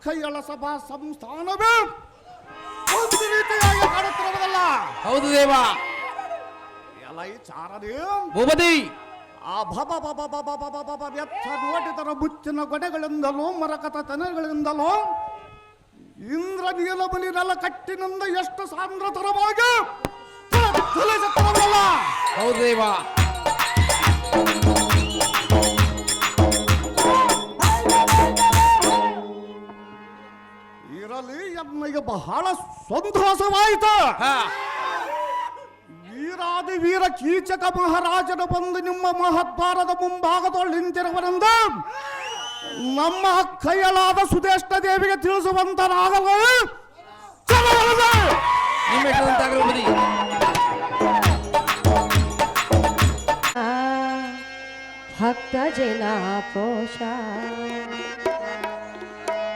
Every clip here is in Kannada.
ಅಕ್ಕಯ್ಯಳ ಸಭಾ ಸಂಸ್ಥಾನವೇ ಒಂದು ರೀತಿಯಾಗಿ ಕಾಣುತ್ತಿರುವುದಲ್ಲ. ಹೌದು ದೇವ. ಎಲ್ಲ ಈ ಚಾರನೇ ಭೂಪತಿ ಆ ಭಬ ಬಬ ಬಬ ಬಬ ಬಬ ವ್ಯರ್ಥ ನೋಡಿದರ ಮುಚ್ಚಿನ ಗೊಡೆಗಳಿಂದಲೂ ಮರಕತ ತೆನೆಗಳಿಂದಲೂ ಇಂದ್ರ ನೀಲಮುನಿನೆಲ್ಲ ಕಟ್ಟಿನಿಂದ ಎಷ್ಟು ಸಾಂದ್ರತರವಾಗಿ ತಿಳಿಸುತ್ತಿರುವುದಲ್ಲ. ಹೌದು ದೇವ. ಇರಲಿ ಎನ್ನಗೆ ಬಹಳ ಸಂತೋಷವಾಯಿತು. ವೀರಾದಿ ವೀರ ಕೀಚಕ ಮಹಾರಾಜನ ಬಂದು ನಿಮ್ಮ ಮಹದ್ವಾರದ ಮುಂಭಾಗದೊಳು ನಿಂತಿರುವನೆಂದು ನಮ್ಮ ಅಕ್ಕಯ್ಯಳಾದ ಸುದೇಷ್ಟ ದೇವಿಗೆ ತಿಳಿಸುವಂತನಾಗಲು ಭಕ್ತ ಜನ ಪೋಷ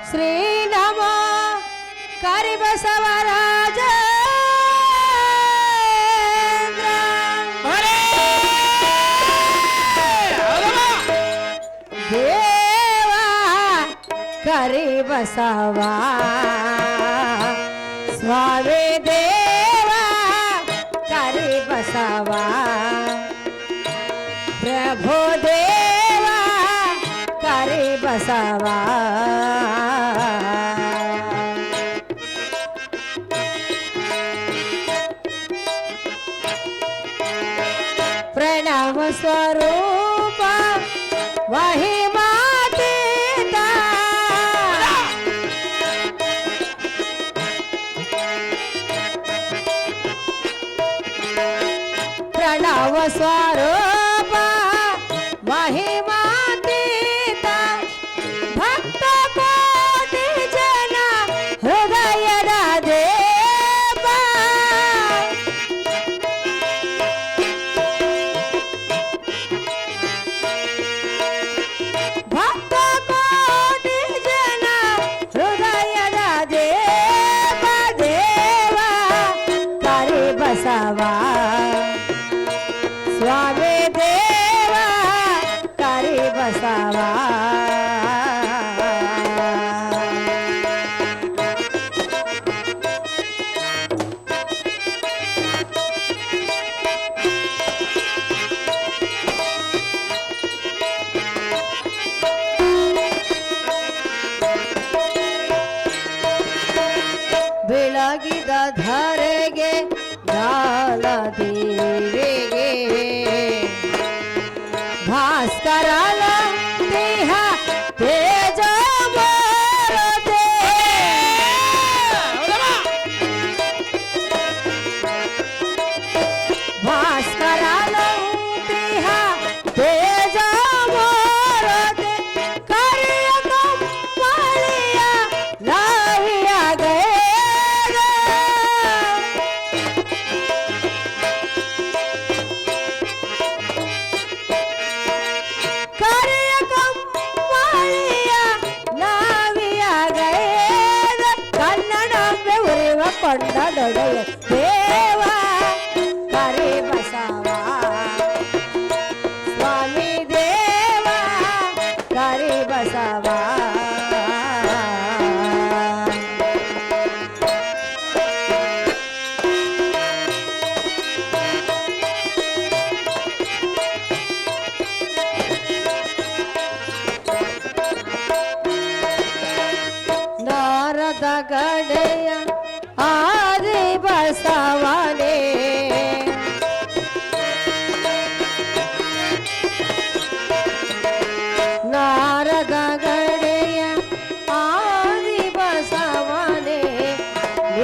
ಶ್ರೀನಮ ಕರಿಬಸವರಾಜ ದೇವ ಕರಿಬಸವ ಸ್ವಾಮಿ ದೇವ ಕರಿಬಸವ ಪ್ರಭು ದೇವ ಕರಿಬಸವ ಪ್ರಣವ ಸ್ವರೂಪ ಮಹಿಮಾತೀತ ಪ್ರಣವ ಸ್ವರೂಪ ಮಹಿಮಾತೀತ ಭಕ್ತ ಕೋಟಿ ಜನ ಹೃದಯದ ದೇವ ಭಕ್ತ ಕೋಟಿ ಜನ ಹೃದಯದ ದೇವ ದೇವ ಕರಿಬಸವ ಸ್ವಾಮಿ ದೇವ ಕರಿಬಸವ ಬೆಳಗಿದ ಧರೆಗೆ ಜ್ಞಾನ ದೇವಿಗೆ ಭಾಸ್ಕರನ ದೇಹ ತೇಜ ಬರದೆ ಭಾಸ್ಕರನ ದೇಹ ತೇಜ ಬರದೆ ಕರಿಯ ಕಂಬಳಿಯ ನಾವಿಯ ಕೊಂಡ ದೊಡೆಯ ದೇವ ಕರಿಬಸವ ಸ್ವಾಮಿ ದೇವ ಕರಿಬಸವ ನಾರದ ಗಡೆಯ ಆದಿ ಬಸವನೇ ನಾರದ ಗಡೆಯ ಆದಿ ಬಸವನೇ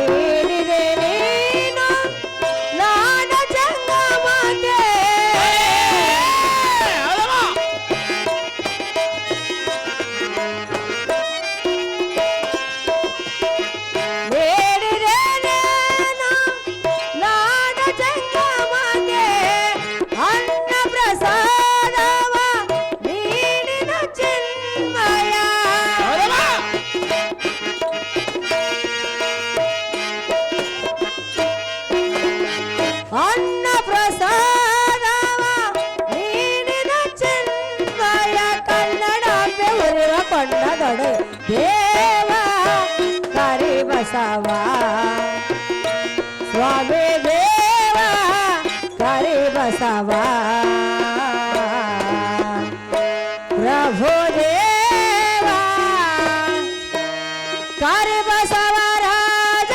ನೀಡಿದೆ ನೀನು ನಾಡ ಜಂಗಮಗೆ ಬಸವ ಸ್ವಾಮಿ ದೇವ ಕರಿ ಬಸವ ಪ್ರಭು ದೇವ ಕರಿ ಬಸವ ರಾಜ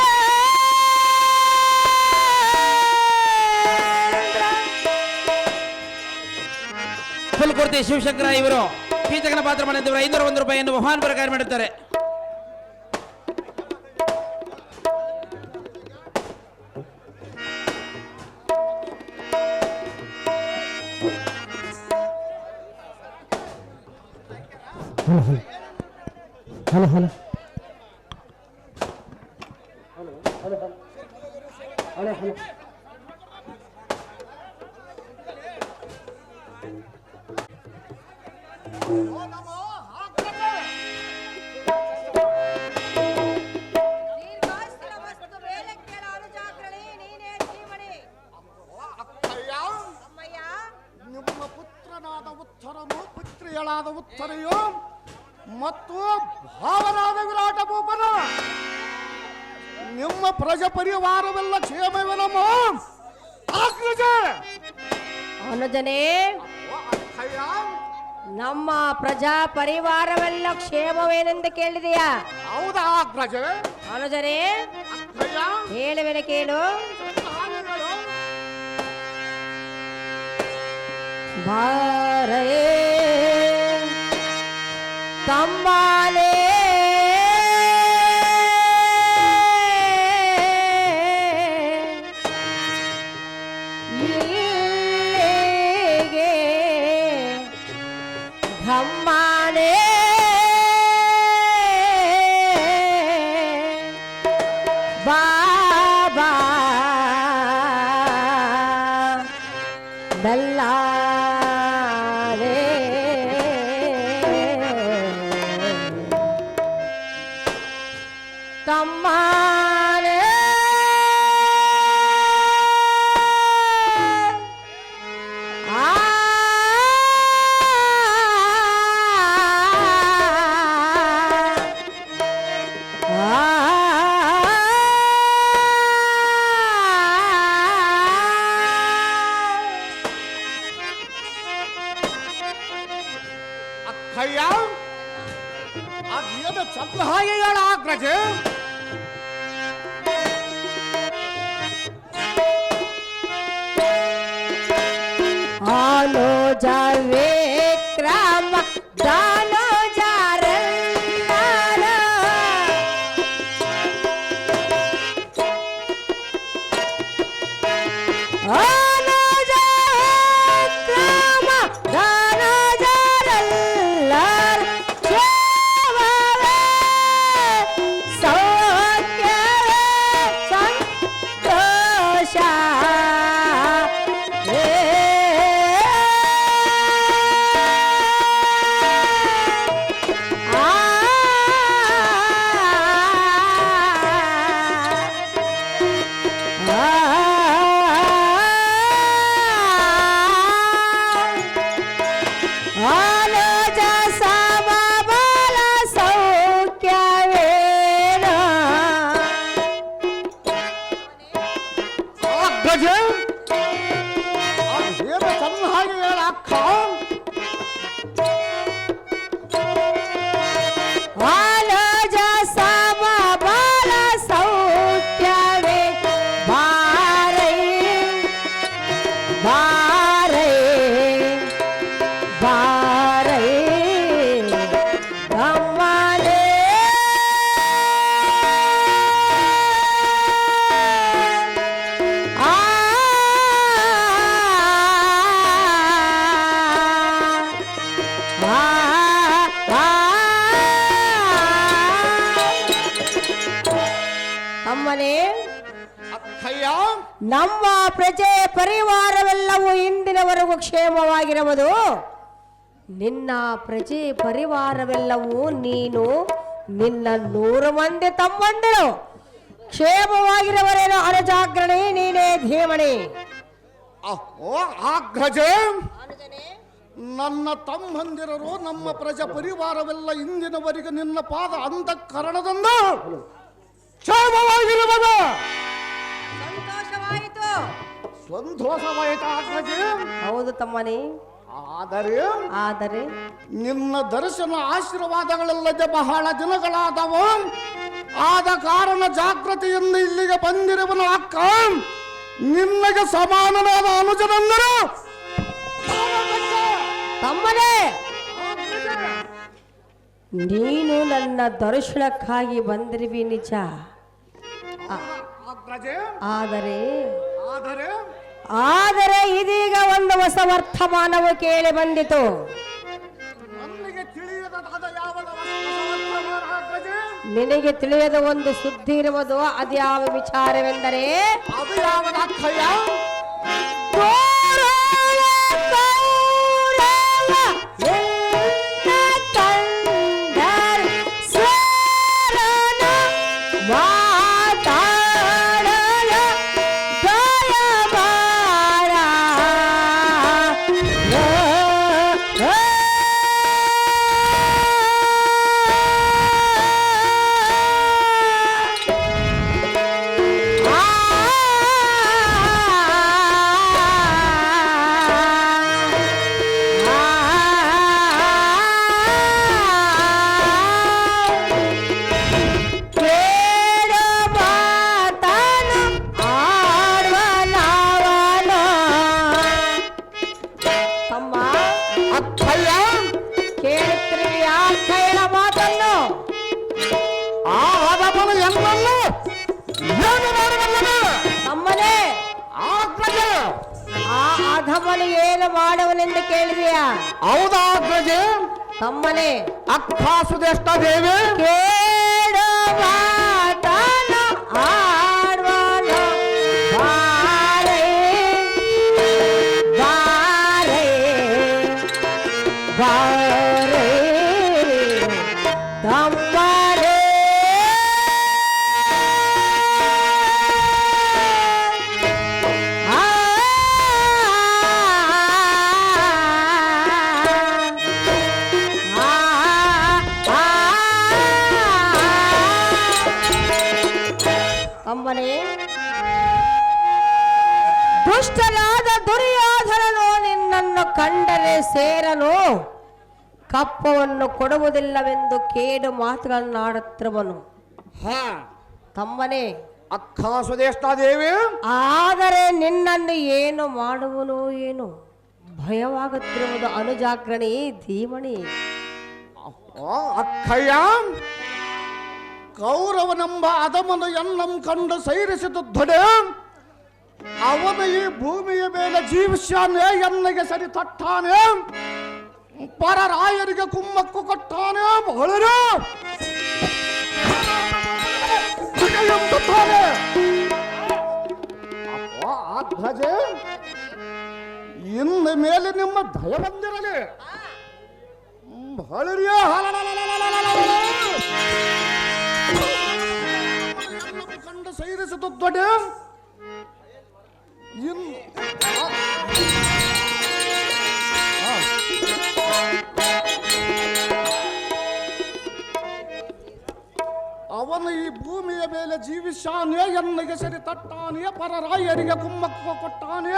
ಫುಲ್ಕುರ್ತಿ ಶಿವಶಂಕರ ಇವರು ಕೀಚಕನ ಪಾತ್ರ ಮಾಡಿದವರು 501 ರೂಪಾಯಿಯನ್ನು ಮಹಾನ್ ಪ್ರಕಾರ ಮಾಡುತ್ತಾರೆ. ನಿಮ್ಮ ಪುತ್ರನಾದ ಉತ್ತರನು ಪುತ್ರಿಯಳಾದ ಉತ್ತರೆಯು ಮತ್ತು ಭಾವನಾದ ವಿರಾಟ ಭೂಪನ ನಿಮ್ಮ ಪ್ರಜಾ ಪರಿವಾರವೆಲ್ಲ ಕ್ಷೇಮವೆನಮ್ಮ ಅನುಜನೇ ನಮ್ಮ ಪ್ರಜಾ ಪರಿವಾರವೆಲ್ಲ ಕ್ಷೇಮವೇನೆಂದು ಕೇಳಿದೆಯಾ? ಹೌದಾ ಅಗ್ರಜ? ಅನುಜನೇ ಹೇಳುವೆನೆ ಕೇಳು. ಬಾರೇ ತಮ್ಮಾಲೇ ಇಲ್ಲಿಗೆ ಘಮ್ಮಾನೇ ಬಾಬಾ ದಲ್ಲಾ ತಮ್ಮಾನೆ ಅಕ್ಕಯ್ಯ ಅದೇನು ಚಪ್ಪ ಹಾಗೆ ಹೇಳ ಅಗ್ರಜ? ಅನುಜ ವಿಕ್ರಮ ಧನುಜರೆಲ್ಲರ ಅನುಜ ವಿಕ್ರಮ ಧನುಜರೆಲ್ಲರ ಕ್ಷೇಮವೇ ಸೌಖ್ಯವೇ ಸಂತೋಷ ಅನುಜ ಸಮಬಲ ಸೌಖ್ಯವೇನ ಅಗ್ರಜ ಅದೇನು ಚನ್ನ ಹಾಗೆ ಹೇಳ ಅಕ್ಕ? ಅನುಜ ಸಮಬಲ ಸೌಖ್ಯವೇ ಬಾರೈ ಬಾರೈ ಬಾರೈ ಅಮ್ಮನೇ ಆ ಅಮ್ಮನೇ ಅಕ್ಕಯ್ಯ ನಮ್ಮ ಪ್ರಜೆ ಪರಿವಾರವೆಲ್ಲವೂ ಇಂದಿನವರೆಗೂ ಕ್ಷೇಮವಾಗಿರುವುದು. ನಿನ್ನ ಪ್ರಜೆ ಪರಿವಾರವೆಲ್ಲವೂ ನೀನು ನಿನ್ನ 100 ಮಂದಿ ತಮ್ಮಂದಿರು ಕ್ಷೇಮವಾಗಿರುವರೇನೋ ಅನುಜಾಗ್ರಣಿ ನೀನೇ ಧೀಮಣಿ. ಅಗ್ರಜ ನನ್ನ ತಮ್ಮಂದಿರರು ನಮ್ಮ ಪ್ರಜಾ ಪರಿವಾರವೆಲ್ಲ ಇಂದಿನವರೆಗೆ ನಿನ್ನ ಪಾದ ಅಂತಃಕರಣದಿಂದ ಕ್ಷೇಮವಾಗಿರುವುದು. ಸಂತೋಷವಾಯಿತು. ಸಂತೋಷವಾಯಿತಾ ಅಗ್ರಜ? ಹೌದು ತಮ್ಮನೇ. ಆದರೆ ನಿನ್ನ ದರ್ಶನ ಆಶೀರ್ವಾದಗಳಿಲ್ಲದೆ ಬಹಳ ದಿನಗಳಾದವು. ಆದ ಕಾರಣ ಜಾಗೃತಿಯಿಂದ ಇಲ್ಲಿಗೆ ಬಂದಿರುವನು ಅಕ್ಕ. ನಿನ್ನಗೆ ಸಮಾನನಾದ ಅನುಜನೆಂದರು ತಮ್ಮನೇ. ನೀನು ನನ್ನ ದರ್ಶನಕ್ಕಾಗಿ ಬಂದಿರುವಿ ನಿಜ. ಆದರೆ ಆದರೆ ಇದೀಗ ಒಂದು ಹೊಸ ವರ್ತಮಾನವು ಕೇಳಿ ಬಂದಿತು. ನಿನಗೆ ತಿಳಿಯದ ಒಂದು ಸುದ್ದಿ ಇರುವುದು. ಅದ್ಯಾವ ವಿಚಾರವೆಂದರೆ ಅದು ಯಾವದಕ್ಕಯ್ಯ? ಅಧಮನು ಏನು ಮಾಡುವನೆಂದು ಕೇಳಿದೆಯಾ? ಹೌದಾ ಅಗ್ರಜೆ? ತಮ್ಮನೇ ಅಕ್ಕಾಸುದೆಷ್ಟ ದೇವಿ ಕೇಳು ಮಾತನ ಆಡ್ವನ ಬಾರೇ ಬಾರೇ ಬಾರೇ ತಮ್ಮರೇ. ದುಷ್ಟನಾದ ದುರ್ಯೋಧನನು ನಿನ್ನನ್ನು ಕಂಡರೆ ಸೇರಲು ಕಪ್ಪವನ್ನು ಕೊಡುವುದಿಲ್ಲವೆಂದು ಕೇಡು ಮಾತುಗಳನ್ನಾಡುತ್ತಿರುವನು. ತಮ್ಮನೇ ಅಕ್ಕಾಸುದೆಷ್ಟ ದೇವಿ. ಆದರೆ ನಿನ್ನನ್ನು ಏನು ಮಾಡುವನು ಏನು ಭಯವಾಗುತ್ತಿರುವುದು ಅನುಜಾಗ್ರಣಿ ಧೀಮಣಿ. ಅಕ್ಕಯ್ಯ, ಕೌರವನೆಂಬ ಅಧಮನು ಎನ್ನಂ ಕಂಡು ಸೈರಿಸಿದುದ್ದಡೆ ಅವನು ಈ ಭೂಮಿಯ ಮೇಲೆ ಜೀವಿಸ್ಯಾನೆ, ಎನ್ನಗೆ ಸರಿ ತಟ್ಟಾನೆ, ಪರರಾಯರಿಗೆ ಕುಮ್ಮಕ್ಕು ಕೊಟ್ಟಾನೆ, ಬಹಳರು ಧ್ವಜೆ ಇನ್ನು ಮೇಲೆ ನಿಮ್ಮ ದಯ ಬಂದಿರಲಿ. ಬಹಳರಿಯ ಕಂಡು ಸೈರಿಸಿದುದ್ದಡೆ ಅವನು ಈ ಭೂಮಿಯ ಮೇಲೆ ಜೀವಿಸಾನೆ, ಎನ್ನಗೆ ಸರಿ ತಟ್ಟಾನೆ, ಪರರಾಯರಿಗೆ ಕುಮ್ಮಕ್ಕು ಕೊಟ್ಟಾನೆ,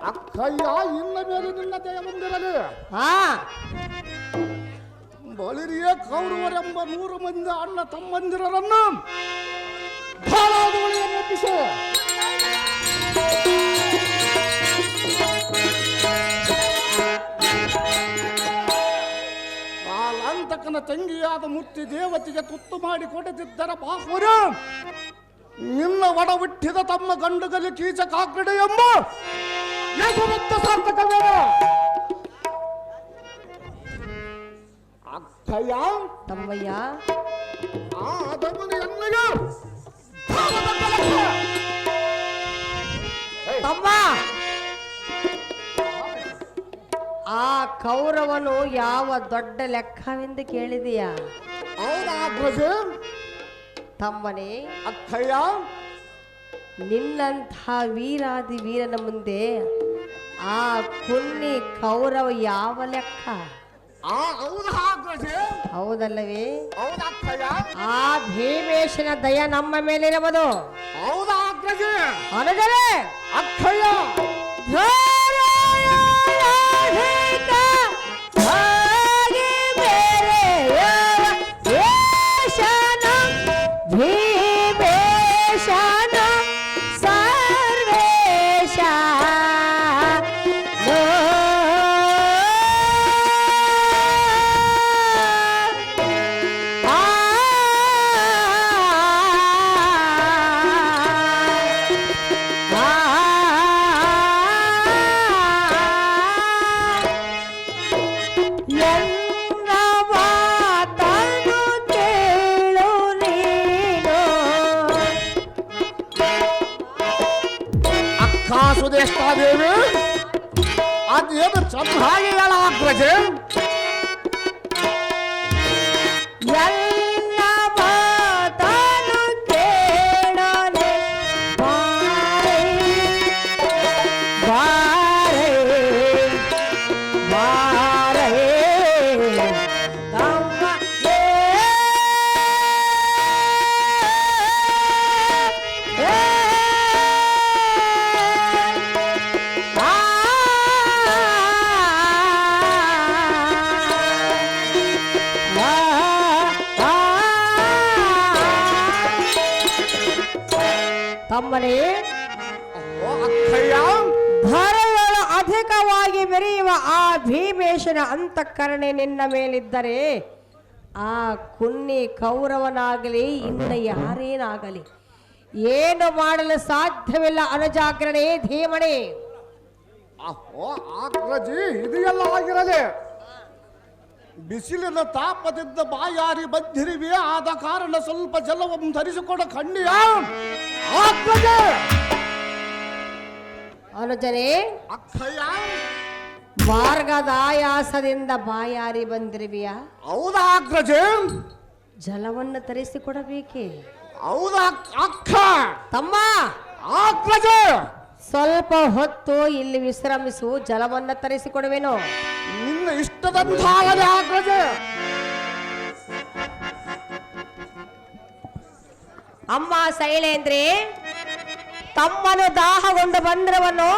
ಅಕ್ಕಯ್ಯ ಇನ್ನ ಮೇಲೆ ನಿನ್ನ ದಯ ಬಂದಿರಲಿ. ಬಳಿರಿಯ ಕೌರವರೆಂಬ 100 ಮಂದಿ ಅಣ್ಣ ತಮ್ಮಂದಿರರನ್ನು ಎಬ್ಬಿಸಿ ಕಾಲಾಂತಕನ ತಂಗಿಯಾದ ಮುತ್ತಿ ದೇವತೆಗೆ ತುತ್ತು ಮಾಡಿ ಕೊಡದಿದ್ದರ ಬಾಹುರು ನಿನ್ನ ಒಡ ಹುಟ್ಟಿದ ತಮ್ಮ ಗಂಡುಗಲಿ ಕೀಚಕಾಗ್ರಡೆ ಎಂಬ ಸಾರ್ಥಕವೇ. ಅಕ್ಕಯ್ಯ ತಮ್ಮಯ್ಯ, ಆ ಅಧಮನ ಎನ್ನಗ ತಮ್ಮ, ಆ ಕೌರವನು ಯಾವ ದೊಡ್ಡ ಲೆಕ್ಕವೆಂದು ಕೇಳಿದೆಯಾ? ಹೌದಾ ಪ್ರಜೆ? ತಮ್ಮನೇ, ಅಕ್ಕಯ್ಯ, ನಿನ್ನಂಥ ವೀರಾದಿ ವೀರನ ಮುಂದೆ ಆ ಕುನ್ನಿ ಕೌರವ ಯಾವ ಲೆಕ್ಕ? ಹೌದಾ ಅಗ್ರಜೆ? ಹೌದಲ್ಲವೇ? ಹೌದಾ ಅಕ್ಕಯ್ಯ? ಆ ಭೀಮೇಶನ ದಯ ನಮ್ಮ ಮೇಲಿರಬಹುದು. ಹೌದಾ ಅಗ್ರಜೆ? ಅನುಜರೇ ಅಕ್ಕಯ್ಯ ಸುದೇಷ್ಟಾದೇವಿ ಅದೇನು ಚೆನ್ನಾಗಿ ಹೇಳ ಅಗ್ರಜೆ. ಎಲ್ಲ ಮಾತನು ಕೇಳನೆ ಬಾರೆ ಬಾರೆ ಬಾರೆ ತಮ್ಮ ತಮ್ಮನೇ ಧರೆಯೊಳು ಅಧಿಕವಾಗಿ ಮೆರೆಯುವ ಆ ಭೀಮೇಶನ ಅಂತಃಕರಣೆ ನಿನ್ನ ಮೇಲಿದ್ದರೆ ಆ ಕುನ್ನಿ ಕೌರವನಾಗಲಿ ಇನ್ನು ಯಾರೇನಾಗಲಿ ಏನು ಮಾಡಲು ಸಾಧ್ಯವಿಲ್ಲ. ಅನುಜಾಗ್ರಣೆ ಧೀಮಣೆ. ಅಗ್ರಜಿ ಇದೆಲ್ಲ ಆಗಿರದೆ ಬಿಸಿಲಿನ ತಾಪದಿಂದ ಬಾಯಾರಿ ಬಂದಿರಿವೆ, ಆದ ಕಾರಣ ಸ್ವಲ್ಪ ಜಲವನ್ನು ಧರಿಸಿಕೊಡ ಖಂಡಿಯ. ಅನುಜನೇ ಅಕ್ಕಯ್ಯ ಮಾರ್ಗದ ಆಯಾಸದಿಂದ ಬಾಯಾರಿ ಬಂದಿರುವಿಯಾ? ಹೌದಾ ಅಗ್ರಜೆ? ಜಲವನ್ನು ತರಿಸಿಕೊಡಬೇಕೆ? ಹೌದಾ ಅಕ್ಕ? ತಮ್ಮ ಅಗ್ರಜೆ ಸ್ವಲ್ಪ ಹೊತ್ತು ಇಲ್ಲಿ ವಿಶ್ರಮಿಸು, ಜಲವನ್ನು ತರಿಸಿಕೊಡುವೆನು. ನಿನ್ನ ಇಷ್ಟದಂತಾಗಲಿ ಅಗ್ರಜೆ. ಅಮ್ಮ ಶೈಲೇಂದ್ರಿ, ತಮ್ಮನು ದಾಹಗೊಂಡು ಬಂದ್ರವನು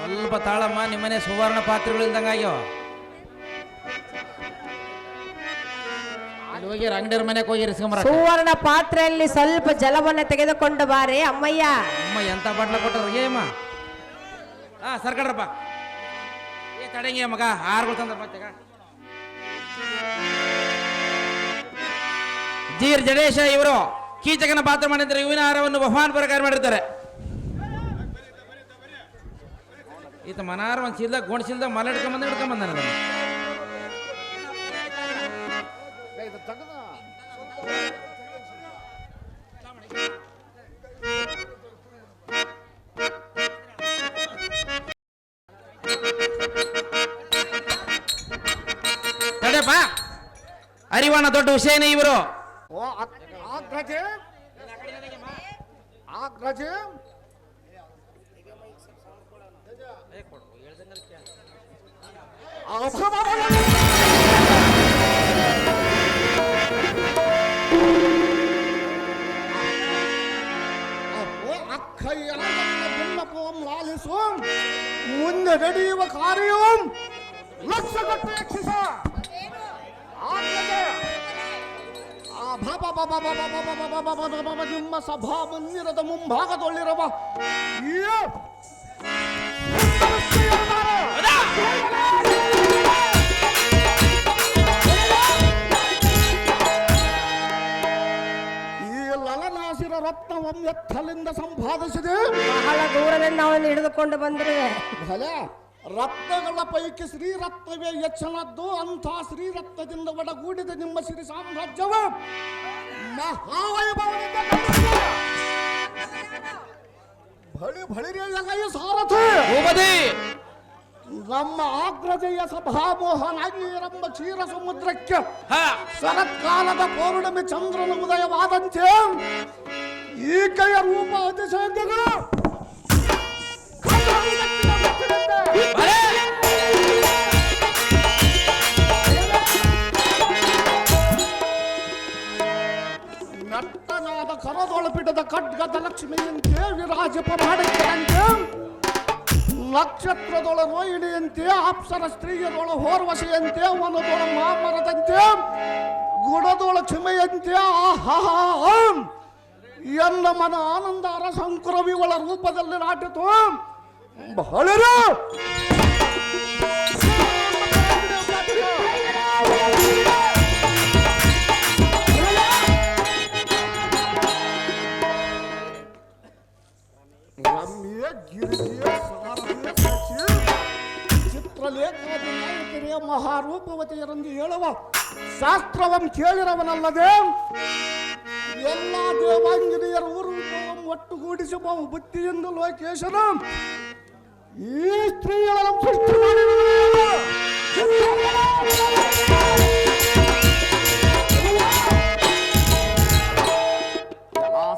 ಸ್ವಲ್ಪ ತಾಳಮ್ಮ, ನಿಮ್ಮನೆ ಸುವರ್ಣ ಪಾತ್ರೆಗಳು ಇಲ್ದಂಗಾಗ್ಯಾವ. ಅಲ್ಲಿ ಹೋಗಿ ಅಂಗಡಿಯವ್ರ ಮನೆಗೆ ಹೋಗಿ ಇಸ್ಕೊಂಬರ. ಸುವರ್ಣ ಪಾತ್ರೆಯಲ್ಲಿ ಸ್ವಲ್ಪ ಜಲವನ್ನು ತೆಗೆದುಕೊಂಡು ಬಾರೆ ಅಮ್ಮಯ್ಯ. ಅಮ್ಮ ಎಂತ ಬಾಟ್ಲ ಕೊಟ್ಟರು ಏಮ್ಮ? ಸರ್ಕಡ್ರಪ್ಪ ಏ ತಡೆಂಗೆ ಮಗ ಆರ್ಗಳು ತಂದ್ರ ಮತ್ತೆ ಜೀರ್ ಜಡೇಶ ಇವರು ಕೀಚಕನ ಪಾತ್ರ ಮಾಡಿದ್ರೆ ಹೂವಿನ ಹಾರವನ್ನು ಬಹುಮಾನ ಪ್ರಕಾರ ಮಾಡಿರ್ತಾರೆ. ಈತ ಮನಾರ ಒಂದು ಚೀಲ್ದ ಗೋಣಿಸಿಲ್ದ ಮಲ ಹಿಡ್ಕೊಂಬಂದ ಅದನ್ನು. ತಡೆಪ್ಪ, ಅರಿವಾಣ ದೊಡ್ಡ ವಿಷಯನೇ ಇವರು. ಅಗ್ರಜೆ ಅಗ್ರಜೆ ಅಕ್ಕಯ್ಯ ಭಿನ್ನಪವಂ ಲಾಲಿಸು, ಮುಂದೆ ನಡೆಯುವ ಕಾರ್ಯವು ಲಕ್ಷ ಕೊಟ್ಟು ಯಕ್ಷಿಸ. ನಿಮ್ಮ ಸಭಾ ಮಂದಿರದ ಮುಂಭಾಗದೊಳ್ಳಿರುವ ಈ ಲಲನಾಸಿರ ರತ್ನವಂ ಎತ್ತಲಿಂದ ಸಂಪಾದಿಸಿದೆ. ಬಹಳ ದೂರದಿಂದ ಅವನು ಹಿಡಿದುಕೊಂಡು ಬಂದ್ರೆ ಭಲೆ ರತ್ನಗಳ ಪೈಕಿ ಶ್ರೀರತ್ನವೇ ಹೆಚ್ಚನದ್ದು. ಅಂಥ ಶ್ರೀರತ್ನದಿಂದ ಒಡಗೂಡಿದ ನಿಮ್ಮ ಸಿರಿ ಸಾಮ್ರಾಜ್ಯವು ಮಹಾವೈಭವದಿಂದ ಬಳಿ ಬಳಿರೆಯ ಸಾರಥಿ ನಮ್ಮ ಅಗ್ರಜೆಯ ಸಭಾಮೋಹನಾಗಿರಂಬ ಕ್ಷೀರ ಸಮುದ್ರಕ್ಕೆ ಶರತ್ಕಾಲದ ಪೌರ್ಣಮಿ ಚಂದ್ರನ ಉದಯವಾದಂತೆ ಈಕೆಯ ರೂಪ ಅತಿಶಯಗಳು ಲಕ್ಷ್ಮಿಯಂತೆ ವಿರಾಜಪ ಮಾಡದಂತೆ ನಕ್ಷತ್ರದೊಳ ರೋಹಿಣಿಯಂತೆ ಅಪ್ಸರ ಸ್ತ್ರೀಯರೊಳ ಹೋರ್ವಶೆಯಂತೆ ವನದೊಳ ಮಾಮರದಂತೆ ಗುಣದೊಳ ಕ್ಷಮೆಯಂತೆ ಆಹಾ ಎಲ್ಲ ಮನ ಆನಂದಾರ ಸಂಕುರವಿಗಳ ರೂಪದಲ್ಲಿ ನಾಟಿತು ಬಹಳರು ರಮ್ಯ ಗಿರಿಜೆ ಸಾರಥ್ಯ ಸಚಿ ಚಿತ್ರಲೇಖಾದಿ ನಾಯಕರಿಯ ಮಹಾರೂಪವತಿಯರೆಂದು ಹೇಳುವ ಶಾಸ್ತ್ರವನ್ನು ಕೇಳಿರವನಲ್ಲದೆ ಎಲ್ಲ ದೇವಾಂಜನೇಯರ ರೂಪವನ್ನು ಒಟ್ಟುಗೂಡಿಸುವ ಬುದ್ಧಿಯಿಂದ ಲೋಕೇಶನ ಈ ಸ್ತ್ರೀಗಳನ್ನು ಸೃಷ್ಟಿ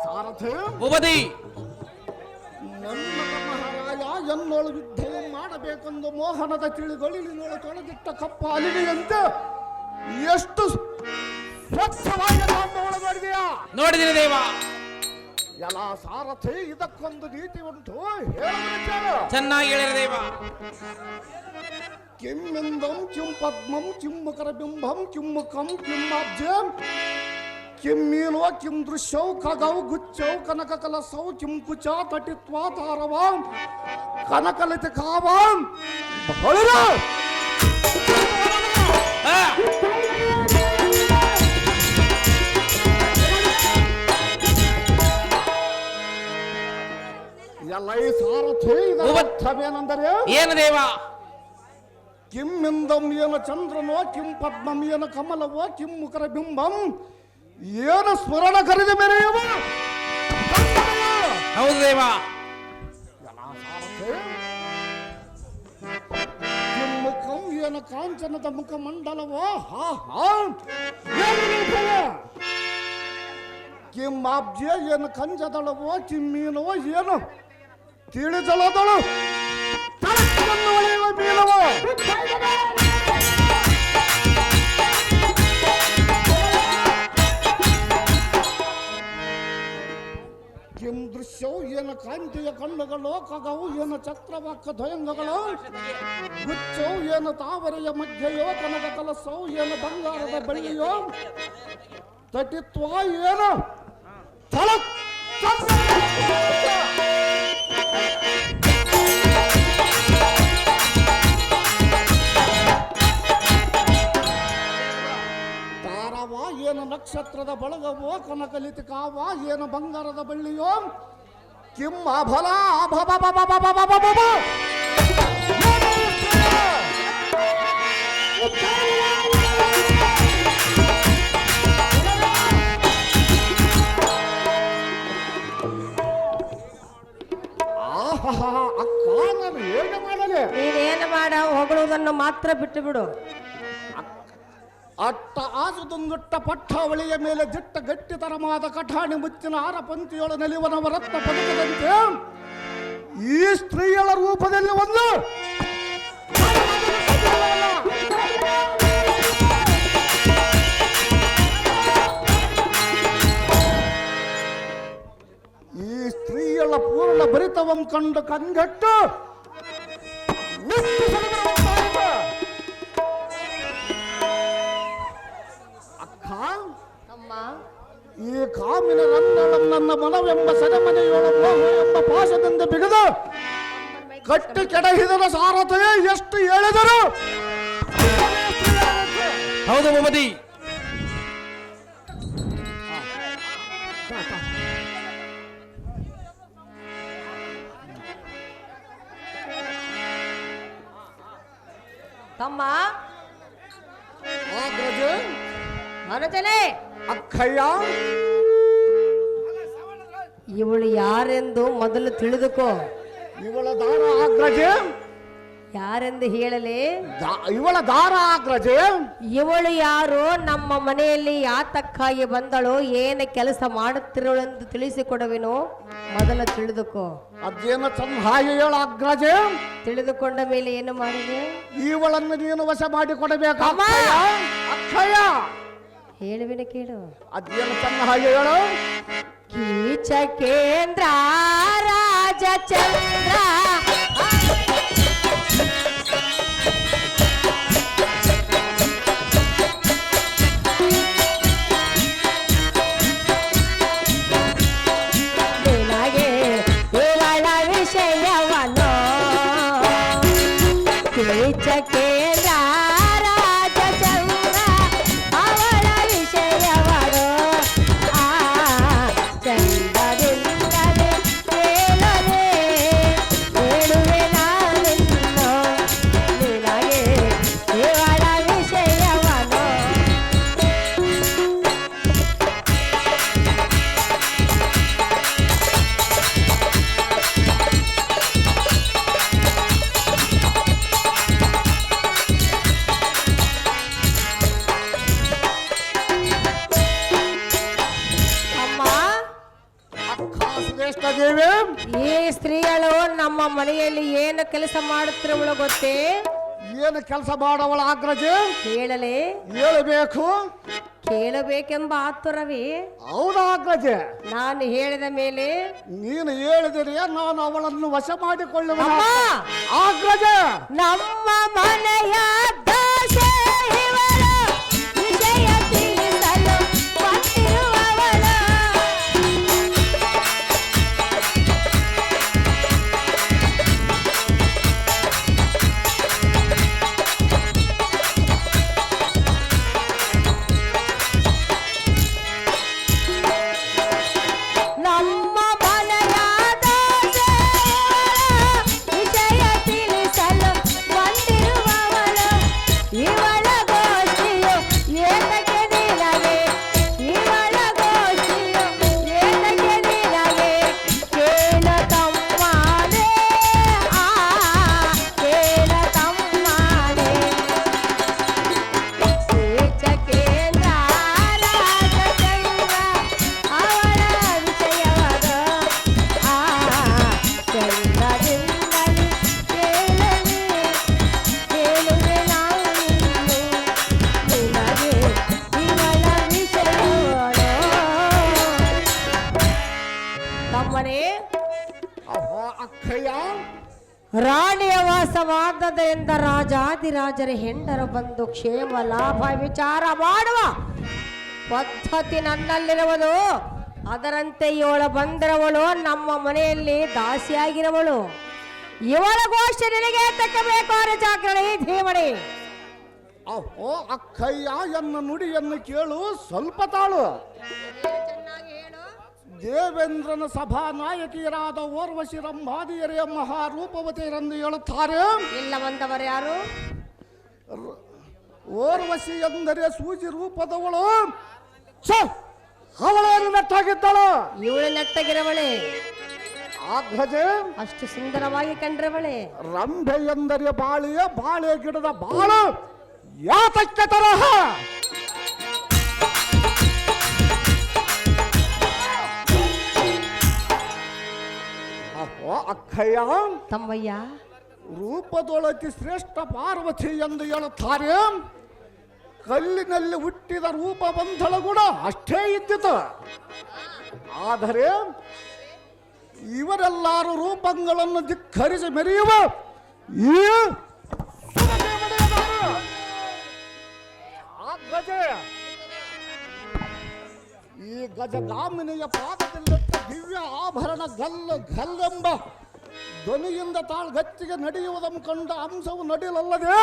ಸಾರಥಿ ಭೂಪತಿ ನನ್ನ ಮಹಾರಾಯ ಎನ್ನೋಳು ಯುದ್ಧವು ಮಾಡಬೇಕೆಂದು ಮೋಹನದ ತಿಳಿಗಳಿನೊಳು ತೊಳೆದಿಟ್ಟ ಕಪ್ಪ ಅಲಿಗೆಯಂತೆ ಎಷ್ಟು ಸ್ವಚ್ಛವಾಗಿ ಒಳಗಡೆಯಾ ನೋಡಿದಿರಿ ದೇವ. ಎಲ್ಲ ಸಾರಥಿ ಇದಕ್ಕೊಂದು ನೀತಿ ಉಂಟು ಹೇಳ ಚೆನ್ನಾಗಿ ಹೇಳಿರಿ ದೇವ. ಕಿಮ್ಮಿಂದಂ ಕಿಂ ಪದ್ಮಂ ಕಿಂ ಮಕರ ಬಿಂಬಂ ಕಿಂ ಮುಖಂ ಕಿಂ ಅಬ್ಜಂ ಕಿಂ ಮೀನೋ ಕಿಂ ದೃಶ್ಯೌ ಖಗೌ ಗುಚ್ಚೌ ಕನಕ ಕಲಸೌ ಕಿಂ ಕುಚ ತಟಿತ್ವಾ ತಾರವಾಂ ಕನಕಲಿತ ಕಾವಾಂ ಬಹಳ ಎಲ್ಲ ಈ ಸಾರಥಿ ಅರ್ಥವೇನೆಂದರೆ ಏನು ದೇವ? ಕಿಮ್ಮಿಂದಂ ಏನ ಚಂದ್ರನೋ ಕಿಂ ಪದ್ಮಂ ಏನ ಕಮಲವೋ ಕಿಂ ಮುಖರ ಬಿಂಬಂ ಏನು ಸ್ಮರಣ ಕರೆದ ಮೆರೆಯುವ ಹೌದು ದೇವ. ಕಿಂ ಮುಖಂ ಏನ ಕಾಂಚನದ ಮುಖ ಮಂಡಲವೋ ಕಿಂ ಆಬ್ಜೆ ಏನು ಕಂಜದಳವೋ ಕಿಮ್ಮೀನವೋ ಏನು ತಿಳಿದಳದಳು ತಳಕವನ್ನು ಒಳೆಯುವ ಮೀನವೋ ಕಿಂ ದೃಶ್ಯವು ಏನ ಕಾಂತಿಯ ಕಣ್ಣುಗಳು ಖಗವು ಏನ ಚಕ್ರವಾಕ ದ್ವಯಂಗಗಳು ಗುಚ್ಚವು ಏನ ತಾವರೆಯ ಮಧ್ಯೆಯೋ ಕನಕ ಕಲಸವು ಏನ ಬಂಗಾರದ ಬಳ್ಳಿಯೋ ತಟಿತ್ವ ಏನು ಥಳಕ್ ತಾರವ ಏನು ನಕ್ಷತ್ರದ ಬಳಗವೋ ಕನಕಲಿತ ಕಾವ ಏನು ಬಂಗಾರದ ಬಳ್ಳಿಯೋ ಕಿಂ ಅಭಲ ಅಕ್ಕ ನಾನು ಹೇಗೆ ಮಾಡಲಿ ನೀನೇನು ಮಾಡ ಹೊಗಳುವುದನ್ನು ಮಾತ್ರ ಬಿಟ್ಟು ಬಿಡು. ಅಟ್ಟ ಆಸುದುಂಗುಟ್ಟ ಪಟ್ಟಾವಳಿಯ ಮೇಲೆ ದಿಟ್ಟ ಗಟ್ಟಿತರವಾದ ಕಠಾಣಿ ಮುಚ್ಚಿನ ಆರ ಪಂಕ್ತಿಯೊಳ ನೆಲೆಯುವನವ ರತ್ನ ಪದಕದಂತೆ ಈ ಸ್ತ್ರೀಯಳ ರೂಪದಲ್ಲಿ ಒಂದು ಈ ಸ್ತ್ರೀಯಳ ಪೂರ್ಣ ಭರಿತವಂ ಕಂಡು ಕಂಗೆಟ್ಟು ಈ ಕಾಮಿನ ರಂದಳಂ ನನ್ನ ಮನವೆಂಬ ಸೆರೆಮನೆಯೊಳ ಮೋಹ ಎಂಬ ಪಾಶದಿಂದ ಬಿಗದು ಕಟ್ಟಿ ಕೆಡಹಿದರ ಸಾರಥಿಯೇ ಎಷ್ಟು ಹೇಳಿದರು. ಹೌದು ಭೂಪತಿ. ತಮ್ಮ ಆಗ್ರಜೆ ಅನುಜನೇ, ಅಕ್ಕಯ್ಯ ಇವಳು ಯಾರೆಂದು ಮೊದಲು ತಿಳಿದುಕೋ. ಇವಳ ದಾರ ಆಗ್ರಜೆ ಯಾರೆಂದು ಹೇಳಲಿ? ಇವಳ ದಾರ ಆಗ್ರಜೆ ಇವಳು ಯಾರು, ನಮ್ಮ ಮನೆಯಲ್ಲಿ ಯಾತಕ್ಕಾಗಿ ಬಂದಳು, ಏನು ಕೆಲಸ ಮಾಡುತ್ತಿರುವಳೆಂದು ತಿಳಿಸಿಕೊಡುವೆನು, ಮೊದಲು ತಿಳಿದುಕೋ. ಅದೇನ ಚಂದ ಹಾಗೆ ಹೇಳ ಅಗ್ರಜೆ. ತಿಳಿದುಕೊಂಡ ಮೇಲೆ ಏನು ಮಾಡಿದೆ? ಇವಳನ್ನು ನೀನು ವಶ ಮಾಡಿ ಕೊಡಬೇಕು ಅಕ್ಕಯ್ಯ. ಹೇಳುವಿನ ಕೇಳು. ಅದೇನು ಚಂದ ಹಾಗೆ ಹೇಳು. ಕೀಚಕೇಂದ್ರ ರಾಜಚಂದ್ರ ನಿನಗೆ ಇವಳ ವಿಷಯವನು ಕೀಚಕೇಂದ್ರ ರಾಜಚಂದ್ರ ಅವಳ ವಿಷಯವನು ಆ ಚಂದದಿಂದಲೇ ಕೇಳದೆ ಹೇಳುವೆ ನಾನಿನ್ನು ನಿನಗೆ ಇವಳ ವಿಷಯವನು. ಅಮ್ಮ, ಅಕ್ಕ ಶ್ರೇಷ್ಠ ದೇವಿ, ಈ ಸ್ತ್ರೀಗಳು ನಮ್ಮ ಮನೆಯಲ್ಲಿ ಏನು ಕೆಲಸ ಮಾಡುತ್ತಿರುವಳು ಗೊತ್ತೇ? ಏನು ಕೆಲಸ ಮಾಡವಳ ಅಗ್ರಜೆ? ಹೇಳಲೇ? ಹೇಳಬೇಕು. ಕೇಳಬೇಕೆಂಬ ಆತುರವೇ? ಹೌದಾ ಅಗ್ರಜೆ? ನಾನು ಹೇಳಿದ ಮೇಲೆ ನೀನು ಹೇಳಿದರೆ ನಾನು ಅವಳನ್ನು ವಶ ಮಾಡಿಕೊಳ್ಳುವ ಅಮ್ಮ, ಅಗ್ರಜೆ. ನಮ್ಮ ಮನೆಯ ದಾಸೆ ಇವಳು, ವಿಷಯ ತಿಳಿಸಲು ಬಂದಿರುವವಳು. ನಮ್ಮ ಮನೆಯ ದಾಸೆ ಇವಳು, ವಿಷಯ ತಿಳಿಸಲು ಬಂದಿರುವವಳು. ಇವಳ ಗೋಷ್ಠಿಯು ಏತಕ್ಕೆ ನಿನಗೆ? ಇವಳ ಗೋಷ್ಠಿಯು ಏತಕ್ಕೆ ನಿನಗೆ? ಕೇಳ ತಮ್ಮನೇ, ಆ ಕೇಳ ತಮ್ಮನೇ. ಕೀಚಕೇಂದ್ರ ರಾಜಚಂದ್ರ ಅವಳ ವಿಷಯವನು ಆ ಚಂದದಿಂದಲೇ ಕೇಳದೆ ಹೇಳುವೆ ನಾನಿನ್ನು ನಿನಗೆ ಇವಳ ವಿಷಯವನು. ತಮ್ಮನೇ, ಅಹೋ ಅಕ್ಕಯ್ಯ, ರಾಣಿಯ ವಾಸವಾದದಿಂದ ರಾಜಾದಿರಾಜರ ಹೆಂಡರು ಬಂದು ಕ್ಷೇಮ ಲಾಭ ವಿಚಾರ ಮಾಡುವ ಪದ್ಧತಿ ನನ್ನಲ್ಲಿರುವುದು. ಅದರಂತೆ ಇವಳು ಬಂದಿರುವಳು ನಮ್ಮ ಮನೆಯಲ್ಲಿ ದಾಸಿಯಾಗಿರುವಳು. ಇವಳ ಗೋಷ್ಠಿ ನಿನಗೆ ತಕ್ಕಬೇಕು ಜಾಗ್ರಣೆ ಧೀಮಣಿ. ಅಹೋ ಅಕ್ಕಯ್ಯ, ಎನ್ನ ನುಡಿಯನ್ನು ಕೇಳು, ಸ್ವಲ್ಪ ತಾಳು. ದೇವೇಂದ್ರನ ಸಭಾ ನಾಯಕಿಯರಾದ ಓರ್ವಶಿ ರಂಭಾದಿಯರೇ ಮಹಾರೂಪವತಿಯರೆಂದು ಹೇಳುತ್ತಾರೆ. ಇಲ್ಲ ಬಂದವರು ಯಾರು? ಓರ್ವಶಿ ಎಂದರೆ ಸೂಜಿ ರೂಪದವಳು. ಅವಳೇನು ನೆಟ್ಟಾಗಿದ್ದಳು? ಇವಳು ನೆಟ್ಟಗಿರವಳೆ, ಅಗ್ರಜೆ. ಅಷ್ಟು ಸುಂದರವಾಗಿ ಕಂಡಿರವಳೆ. ರಂಭೆ ಎಂದರೆ ಬಾಳೆಯ ಬಾಳೆ ಗಿಡದ ಬಾಳು ಯಾತಕ್ಕೆ ತರಹ? ಅಹೋ ಅಕ್ಕಯ್ಯ, ತಮ್ಮಯ್ಯ, ರೂಪದೊಳಗೆ ಶ್ರೇಷ್ಠ ಪಾರ್ವತಿ ಎಂದು ಹೇಳುತ್ತಾರೆ. ಕಲ್ಲಿನಲ್ಲಿ ಹುಟ್ಟಿದ ರೂಪ ಬಂಧಳ ಕೂಡ ಅಷ್ಟೇ ಇದ್ದಿತು. ಆದರೆ ಇವರೆಲ್ಲರೂ ರೂಪಗಳನ್ನು ಧಿಕ್ಕರಿಸಿ ಮೆರೆಯುವ ಈ ಗಜ, ಈ ಗಜಗಾಮಿನಿಯ ಪಾದದಲ್ಲಿಟ್ಟ ದಿವ್ಯ ಆಭರಣ ಗಲ್ಲು ಗಲ್ಲೆಂಬ ಧ್ವನಿಯಿಂದ ತಾಳ್ಗಚ್ಚಿಗೆ ನಡೆಯುವುದನ್ನು ಕಂಡ ಅಂಶವು ನಡಿಲಲ್ಲದೆ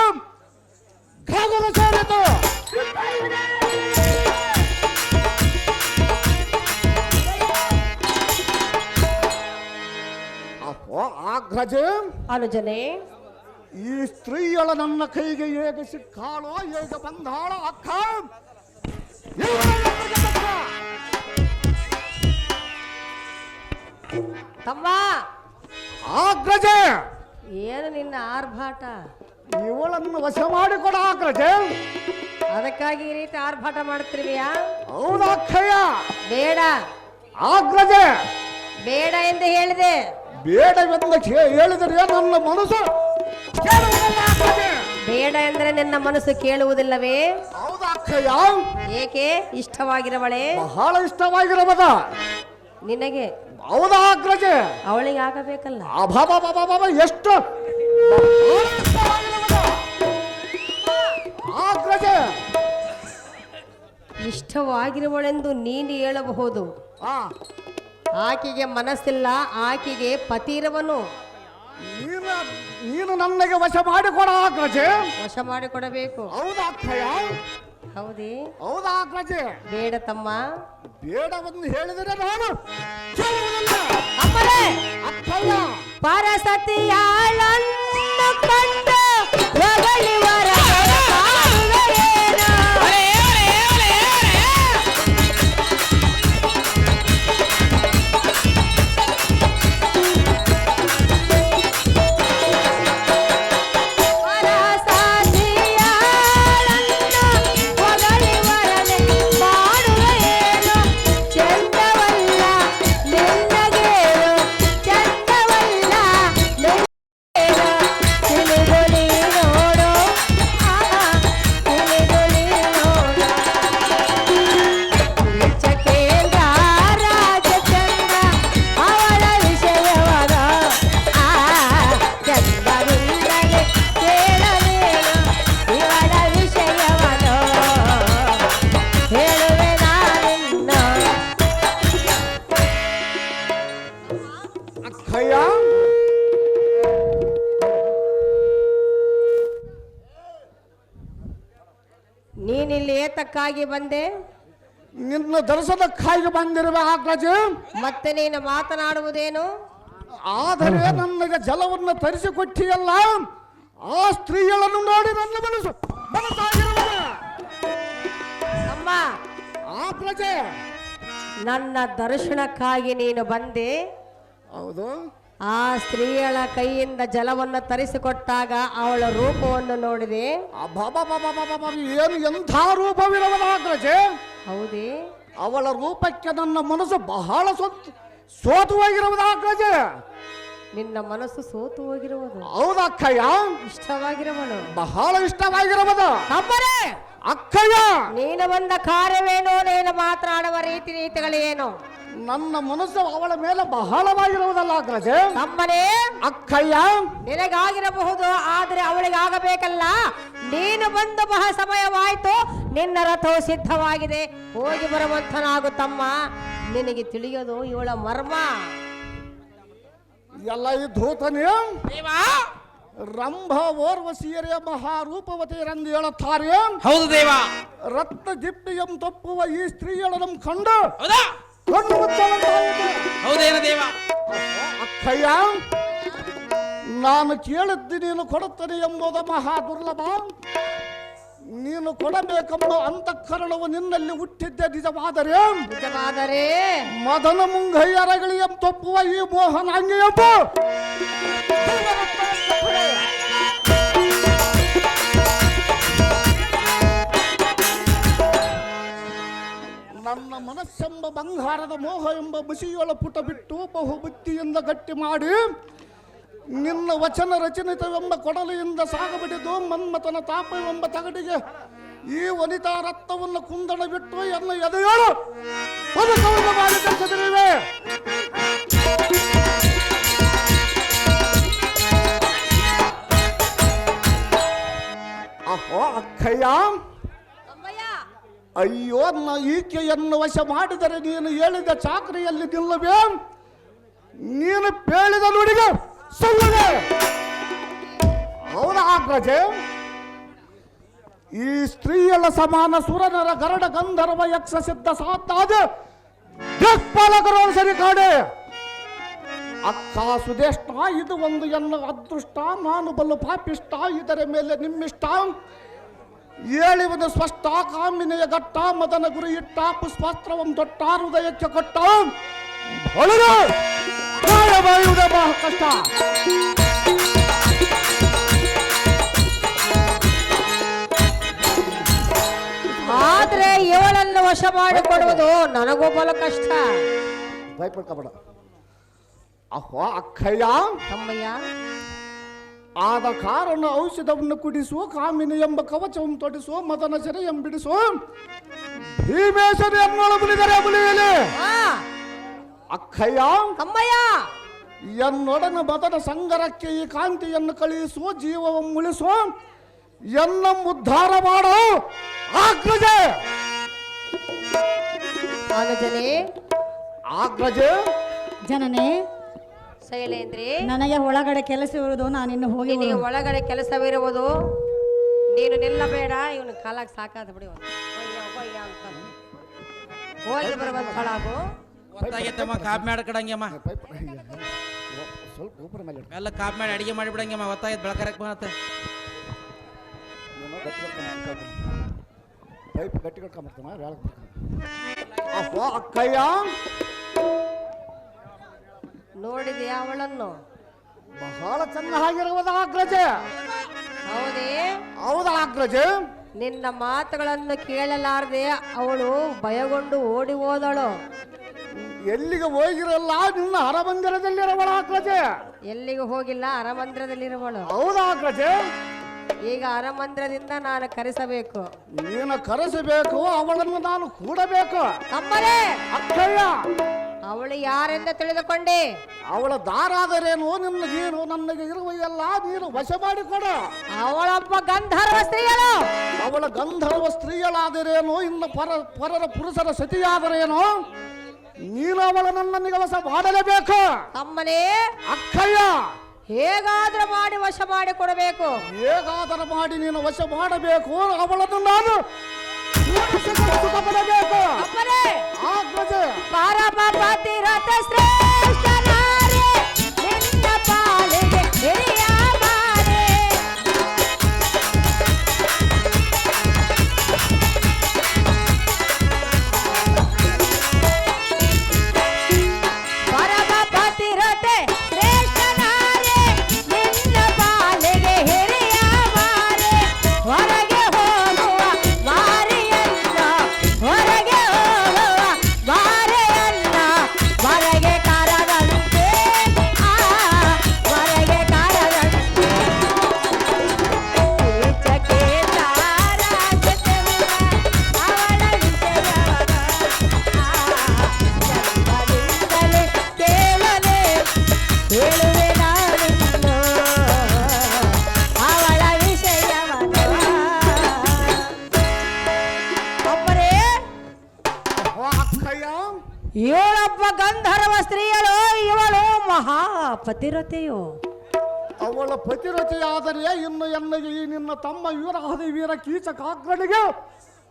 ಗಗನ ಸೇರಿತು. ಅಪ್ಪೋ ಅಗ್ರಜೆ, ಅನುಜನೆ, ಈ ಸ್ತ್ರೀಯಳ ನನ್ನ ಕೈಗೆ ಹೇಗೆ ಸಿಕ್ಕಾಳೋ, ಹೇಗೆ ಬಂದಾಳ ಅಕ್ಕ? ತಮ್ಮ, ಅಗ್ರಜೆ, ಏನು ನಿನ್ನ ಆರ್ಭಾಟ? ಇವಳನ್ನು ವಶ ಮಾಡಿಕೊಡ ಅಗ್ರಜೆ. ಅದಕ್ಕಾಗಿ ಈ ರೀತಿ ಆರ್ಭಾಟ ಮಾಡ್ತಿರ್ವಿಯಾ? ಹೌದಾ ಅಕ್ಕಯ್ಯ? ಬೇಡ ಅಗ್ರಜೆ, ಬೇಡ ಎಂದು ಹೇಳಿದೆ. ಬೇಡವೆಂದು ಹೇಳಿದರೆ ನನ್ನ ಮನಸ್ಸು ಕೇಳುವುದಿಲ್ಲ ಅಗ್ರಜೆ. ಬೇಡ ಎಂದರೆ ನಿನ್ನ ಮನಸ್ಸು ಕೇಳುವುದಿಲ್ಲವೇ? ಹೌದಾ ಅಕ್ಕಯ್ಯ? ಏಕೆ? ಇಷ್ಟವಾಗಿರವಳೆ? ಬಹಳ ಇಷ್ಟವಾಗಿರಬದ. ನಿನಗೆ ಹೌದಾ ಅಗ್ರಜೆ? ಅವಳಿಗೆ ಆಗಬೇಕಲ್ಲ. ಅಭಾಬಾಬಾಬಾಬಾ ಎಷ್ಟು ಅಗ್ರಜೆ ಇಷ್ಟವಾಗಿರುವಳೆಂದು ನೀನು ಹೇಳಬಹುದು. ಆ ಆಕೆಗೆ ಮನಸ್ಸಿಲ್ಲ, ಆಕೆಗೆ ಪತಿ ಇರುವನು. ನೀನು ನನಗೆ ವಶ ಮಾಡಿಕೊಡ ಅಗ್ರಜೆ. ವಶ ಮಾಡಿಕೊಡಬೇಕು. ಹೌದಾ ಅಕ್ಕಯ್ಯ? ಹೌದೇ? ಹೌದಾ ಅಗ್ರಜೆ? ಬೇಡ ತಮ್ಮ. ಬೇಡವನ್ನು ಹೇಳಿದರೆ ನಾನು ಕೇಳುವುದಿಲ್ಲ. ಅಮ್ಮರೇ, ಅಕ್ಕಯ್ಯ ಪರಸತಿಯಾಳನ್ನು ಕಂಡು ಹೊಗಳಿವರ ನೀನಿಲ್ಲಿ ಏತಕ್ಕಾಗಿ ಬಂದೆ? ನಿನ್ನ ದರ್ಶನಕ್ಕಾಗಿ ಬಂದಿರುವ ಅಗ್ರಜೆ. ಮತ್ತೆ ನೀನು ಮಾತನಾಡುವುದೇನು? ಆದರೆ ನನಗೆ ಜಲವನ್ನು ತರಿಸಿಕೊಟ್ಟಿಯಲ್ಲ, ಆ ಸ್ತ್ರೀಗಳನ್ನು ನೋಡಿ ನನ್ನ ಮನಸ್ಸಾಗಿರುವುದು. ಅಮ್ಮ, ಅಗ್ರಜೆ ನನ್ನ ದರ್ಶನಕ್ಕಾಗಿ ನೀನು ಬಂದೆ. ಹೌದು. ಆ ಸ್ತ್ರೀಯಳ ಕೈಯಿಂದ ಜಲವನ್ನು ತರಿಸಿಕೊಟ್ಟಾಗ ಅವಳ ರೂಪವನ್ನು ನೋಡಿದೆ. ಏನು ಎಂಥ ರೂಪವಿರವಲ್ಲ ಅಗ್ರಜೆ. ಹೌದೇ? ಅವಳ ರೂಪಕ್ಕೆ ನನ್ನ ಮನಸ್ಸು ಬಹಳ ಸೋತು ಹೋಗಿರುವುದು ಅಗ್ರಜೆ. ನಿನ್ನ ಮನಸ್ಸು ಸೋತು ಹೋಗಿರುವುದು? ಹೌದಕ್ಕಯ್ಯ. ಇಷ್ಟವಾಗಿರುವಳು? ಬಹಳ ಇಷ್ಟವಾಗಿರುವುದು. ಅಮ್ಮರೇ, ಅಕ್ಕಯ್ಯ ನೀನು ಬಂದ ಕಾರ್ಯವೇನೋ, ನೀನು ಮಾತನಾಡುವ ರೀತಿಗಳೇನು? ನನ್ನ ಮನಸ್ಸು ಅವಳ ಮೇಲೆ ಬಹಳವಾಗಿರುವುದಲ್ಲ ಅಗ್ರಜೆ. ಅಮ್ಮನೇ, ಅಕ್ಕಯ್ಯ ನಿನಗಾಗಿರಬಹುದು, ಆದರೆ ಅವಳಿಗೆ ಆಗಬೇಕಲ್ಲ. ನೀನು ಬಂದು ಬಹಳ ಸಮಯವಾಯ್ತು, ನಿನ್ನ ರಥವು ಸಿದ್ಧವಾಗಿದೆ, ಹೋಗಿ ಬರುವಂತನಾಗು ತಮ್ಮ. ನಿನಗೆ ತಿಳಿಯೋದು ಇವಳ ಮರ್ಮ. ಎಲ್ಲ ಈ ಧೂತನೇ ರಂಭ ಓರ್ವಶಿಯರೇ ಮಹಾರೂಪವತಿಯರೆಂದು ಹೇಳುತ್ತಾರೆ. ಹೌದು ದೇವ. ರತ್ನ ದಿಪ್ಪಿಯಂ ತಪ್ಪುವ ಈ ಸ್ತ್ರೀಯಳನ್ನು ಕಂಡು ಹೌದಾ? ಕಣ್ಣು ಮುಚ್ಚವಂತಾಗಿದೆ. ಹೌದೇನ ದೇವ? ಅಕ್ಕಯ್ಯ, ನಾನು ಕೇಳಿದ್ದು ನೀನು ಕೊಡುತ್ತೇನೆ ಎಂಬುದು ಮಹಾ ದುರ್ಲಭ. ನೀನು ಕೊಡಬೇಕೆಂಬ ಅಂತಃಕರಣವು ನಿನ್ನಲ್ಲಿ ಹುಟ್ಟಿದ್ದೆ ನಿಜವಾದರೆ ಮದನ ಮುಂಗಯ್ಯರಗಳಿಯಂ ತಪ್ಪುವ ಈ ಮೋಹನಾಂಗಿಯಂಬ ನನ್ನ ಮನಸ್ಸೆಂಬ ಬಂಗಾರದ ಮೋಹ ಎಂಬ ಮುಸಿಯೊಳ ಪುಟ ಬಿಟ್ಟು ಬಹುಬುದ್ಧಿಯಿಂದ ಗಟ್ಟಿ ಮಾಡಿ ನಿನ್ನ ವಚನ ರಚನಿತವೆಂಬ ಕೊಡಲಿಯಿಂದ ಸಾಗಬಿಡಿದು ಮನ್ಮಥನ ತಾಪವೆಂಬ ತಗಡಿಗೆ ಈ ವನಿತಾ ರಕ್ತವನ್ನು ಕುಂದಣ ಬಿಟ್ಟು ಎನ್ನ ಎದೆಯೋಳು ಬದುಕವನ್ನು ಮಾಡಿ ಕಲಿಸಿದರಿವೆ. ಅಹೋ ಅಕ್ಕಯ್ಯ, ಅಯ್ಯೋ ಈಕೆಯನ್ನು ವಶ ಮಾಡಿದರೆ ನೀನು ಹೇಳಿದ ಚಾಕರಿಯಲ್ಲಿ ನಿಲ್ಲವೇ? ನೀನು ಬೇಳಿದ ನುಡಿಗೆ ಸಲ್ಲದೆ. ಹೌದಾ ಅಗ್ರಜೆ? ಈ ಸ್ತ್ರೀಯಳ ಸಮಾನ ಸುರನರ ಗರಡ ಗಂಧರ್ವ ಯಕ್ಷ ಸಿದ್ಧ ಸಾತ್ತಾದ ದಿಕ್ಪಾಲಕರು ಸರಿ ಕಾಡೆ. ಅಕ್ಕ ಸುದೇಷ್ಟ, ಇದು ಒಂದು ಎನ್ನ ಅದೃಷ್ಟ, ನಾನು ಬಲ್ಲು ಪಾಪಿಷ್ಟ, ಇದರ ಮೇಲೆ ನಿಮ್ಮಿಷ್ಟ. ಏಳಿವನು ಸ್ಪಷ್ಟ, ಕಾಮಿನೆಯ ಗಟ್ಟ, ಮದನ ಗುರಿ ಇಟ್ಟ, ಪುಷ್ಪಾಸ್ತ್ರವಂ ತೊಟ್ಟ, ಹೃದಯಕ್ಕೆ ಕೊಟ್ಟ, ಬಾಯುವುದೇ ಬಹಳ ಕಷ್ಟ. ಆದ್ರೆ ಇವಳನ್ನು ವಶ ಮಾಡಿಕೊಡುವುದು ನನಗೂ ಬಲ ಕಷ್ಟ. ಭಯಪಡ್ಕಬೇಡ. ಅಹೋ ಅಕ್ಕಯ್ಯ, ತಮ್ಮಯ್ಯ, ಆದ ಕಾರಣ ಔಷಧವನ್ನು ಕುಡಿಸು, ಕಾಮಿನಿ ಎಂಬ ಕವಚವನ್ನು ತೊಡಿಸು, ಮದನ ಸೆರೆ ಎಂಬಿಡಿಸು, ಭೀಮೇಶ್ವರಿ ಅನ್ನೋಳು ಮುನಿದರೆ ಮುನಿಯಲಿ. ಅಕ್ಕಯ್ಯ ತಮ್ಮಯ್ಯ ಎನ್ನೊಡನ ಬದನ ಸಂಗರಕ್ಕೆ ಈ ಕಾಂತಿಯನ್ನು ಕಳುಹಿಸು, ಜೀವವನ್ನು ಉಳಿಸು, ಎನ್ನ ಉದ್ಧಾರ ಮಾಡು ಆಗ್ರಜೆ. ಅನುಜನೇ ಆಗ್ರಜೆ ಜನನೇ, ಶೈಲೇಂದ್ರಿ, ನನಗೆ ಒಳಗಡೆ ಕೆಲಸ ಇರುವುದು, ನಾನಿನ್ನು ಹೋಗಿ ನಿನಗೆ ಒಳಗಡೆ ಕೆಲಸವಿರುವುದು, ನೀನು ನಿಲ್ಲಬೇಡ. ಇವನು ಕಾಲಾಗಿ ಸಾಕಾದ ಬಿಡಿ. ಹೋಗಿ ಬರುವಂತಳಾಗು. ಗೊತ್ತಾಗೈತಮ್ಮ, ಕಾಪ್ ಮಾಡಿ ಕಡಂಗೆಮ್ಮ ಸ್ವಲ್ಪ ಗೋಪುರ ಮೇಲೆ ಎಲ್ಲ ಕಾಪ್ ಮಾಡಿ ಅಡಿಗೆ ಮಾಡಿ ಬಿಡಂಗೆಮ್ಮ. ಗೊತ್ತಾಗೈತೆ ಬೆಳಕರಕ್ಕೆ ಬರುತ್ತೆ. ಪೈಪ್ ಗಟ್ಟಿ ಕಟ್ಕೊಂಬರ್ತಾನ ಅಕ್ಕಯ್ಯ. ನೋಡಿದೆಯಾ ಅವಳನ್ನು? ಬಹಳ ಚೆನ್ನಾಗಿರುವುದು ಆಗ್ರಜೆ. ಹೌದೇ? ಹೌದ ಆಗ್ರಜೆ. ನಿನ್ನ ಮಾತುಗಳನ್ನು ಕೇಳಲಾರದೆ ಅವಳು ಭಯಗೊಂಡು ಓಡಿ ಹೋದಳು. ಎಲ್ಲಿಗೆ ಹೋಗಿರಲ್ಲ, ನಿನ್ನ ಹರಮಂದಿರದಲ್ಲಿರುವಳ ಆಗ್ರಜೆ. ಎಲ್ಲಿಗೂ ಹೋಗಿಲ್ಲ, ಅರಮಂದಿರದಲ್ಲಿರುವಳು. ಹೌದ ಆಗ್ರಜೆ. ಈಗ ಅರಮಂದಿರದಿಂದ ನಾನು ಕರೆಸಬೇಕು. ನೀನು ಕರೆಸಬೇಕು, ಅವಳನ್ನು ನಾನು ಕೂಡಬೇಕು. ಅಮ್ಮರೇ, ಅಕ್ಕಯ್ಯ, ಅವಳು ಯಾರೆಂದ ತಿಳಿದುಕೊಂಡೆ? ಅವಳ ದಾರಾದರೇನು, ನಿನ್ನ ನೀನು ನನಗೆ ಇರುವ ಎಲ್ಲ ನೀನು ವಶ ಮಾಡಿಕೊಡು. ಅವಳೊಬ್ಬ ಗಂಧರ್ವ ಸ್ತ್ರೀಯಳು. ಅವಳ ಗಂಧರ್ವ ಸ್ತ್ರೀಯಳಾದರೇನು, ಇನ್ನು ಪರರ ಪುರುಷರ ಸತಿಯಾದರೇನು, ನೀನು ಅವಳನ್ನು ನನಗೆ ವಶ ಮಾಡಲೇಬೇಕು. ಅಮ್ಮನೇ, ಅಕ್ಕಯ್ಯ, ಹೇಗಾದ್ರೂ ಮಾಡಿ ವಶ ಮಾಡಿ ಕೊಡಬೇಕು. ಹೇಗಾದರೂ ಮಾಡಿ ನೀನು ವಶ ಮಾಡಬೇಕು. ಅವಳನ್ನು ನಾನು ಸುಖಪಡಬೇಕು. ಅಮ್ಮನೇ, ಆಗ್ರಜೆ. ಪರಮಪತಿ ರಥ ಶ್ರೇಷ್ಠ ನಾರಿ, ನಿನ್ನ ಪಾಲಿಗೆ ಹಿರಿಯ ಮಾರೆ. ಪರಮಪತಿ ರಥ ಶ್ರೇಷ್ಠ ನಾರಿ, ನಿನ್ನ ಪಾಲಿಗೆ ಹಿರಿಯ ಮಾರೆ. ಹೊರಗೆ ಹೋಗುವ ಮಾರಿಯನ್ನ, ಹೊರಗೆ ಹೋಗುವ ಮಾರೆಯನ್ನ, ಹೊರಗೆ ಕಾರದಂತೆ, ಹೊರಗೆ ಕಾರದಂತೆ. ಈಚಕ್ಕೆ ತಾರಾಜತೆಲ್ಲ ಅವಳ ವಿಷಯವನ, ಚಂದದಿಂದಲೇ ಕೇಳಲೆ ಹೇಳುವೆ ನಾನಿನ್ನು ಅವಳ ವಿಷಯವನ. ಒಬ್ಬರೇ, ಅಕ್ಕಯ್ಯ, ಇವಳೊಬ್ಬ ಗಂಧರ್ವ ಸ್ತ್ರೀಯಳು. ಇವಳು ಮಹಾಪತಿರತೆಯು. ಅವಳ ಪತಿರತೆಯಾದರೆ ಇನ್ನು ಎನ್ನಗೆ ಈ ನಿನ್ನ ತಮ್ಮ ವೀರಹದಿ ವೀರ ಕೀಚಕಾಗ್ರನಿಗೆ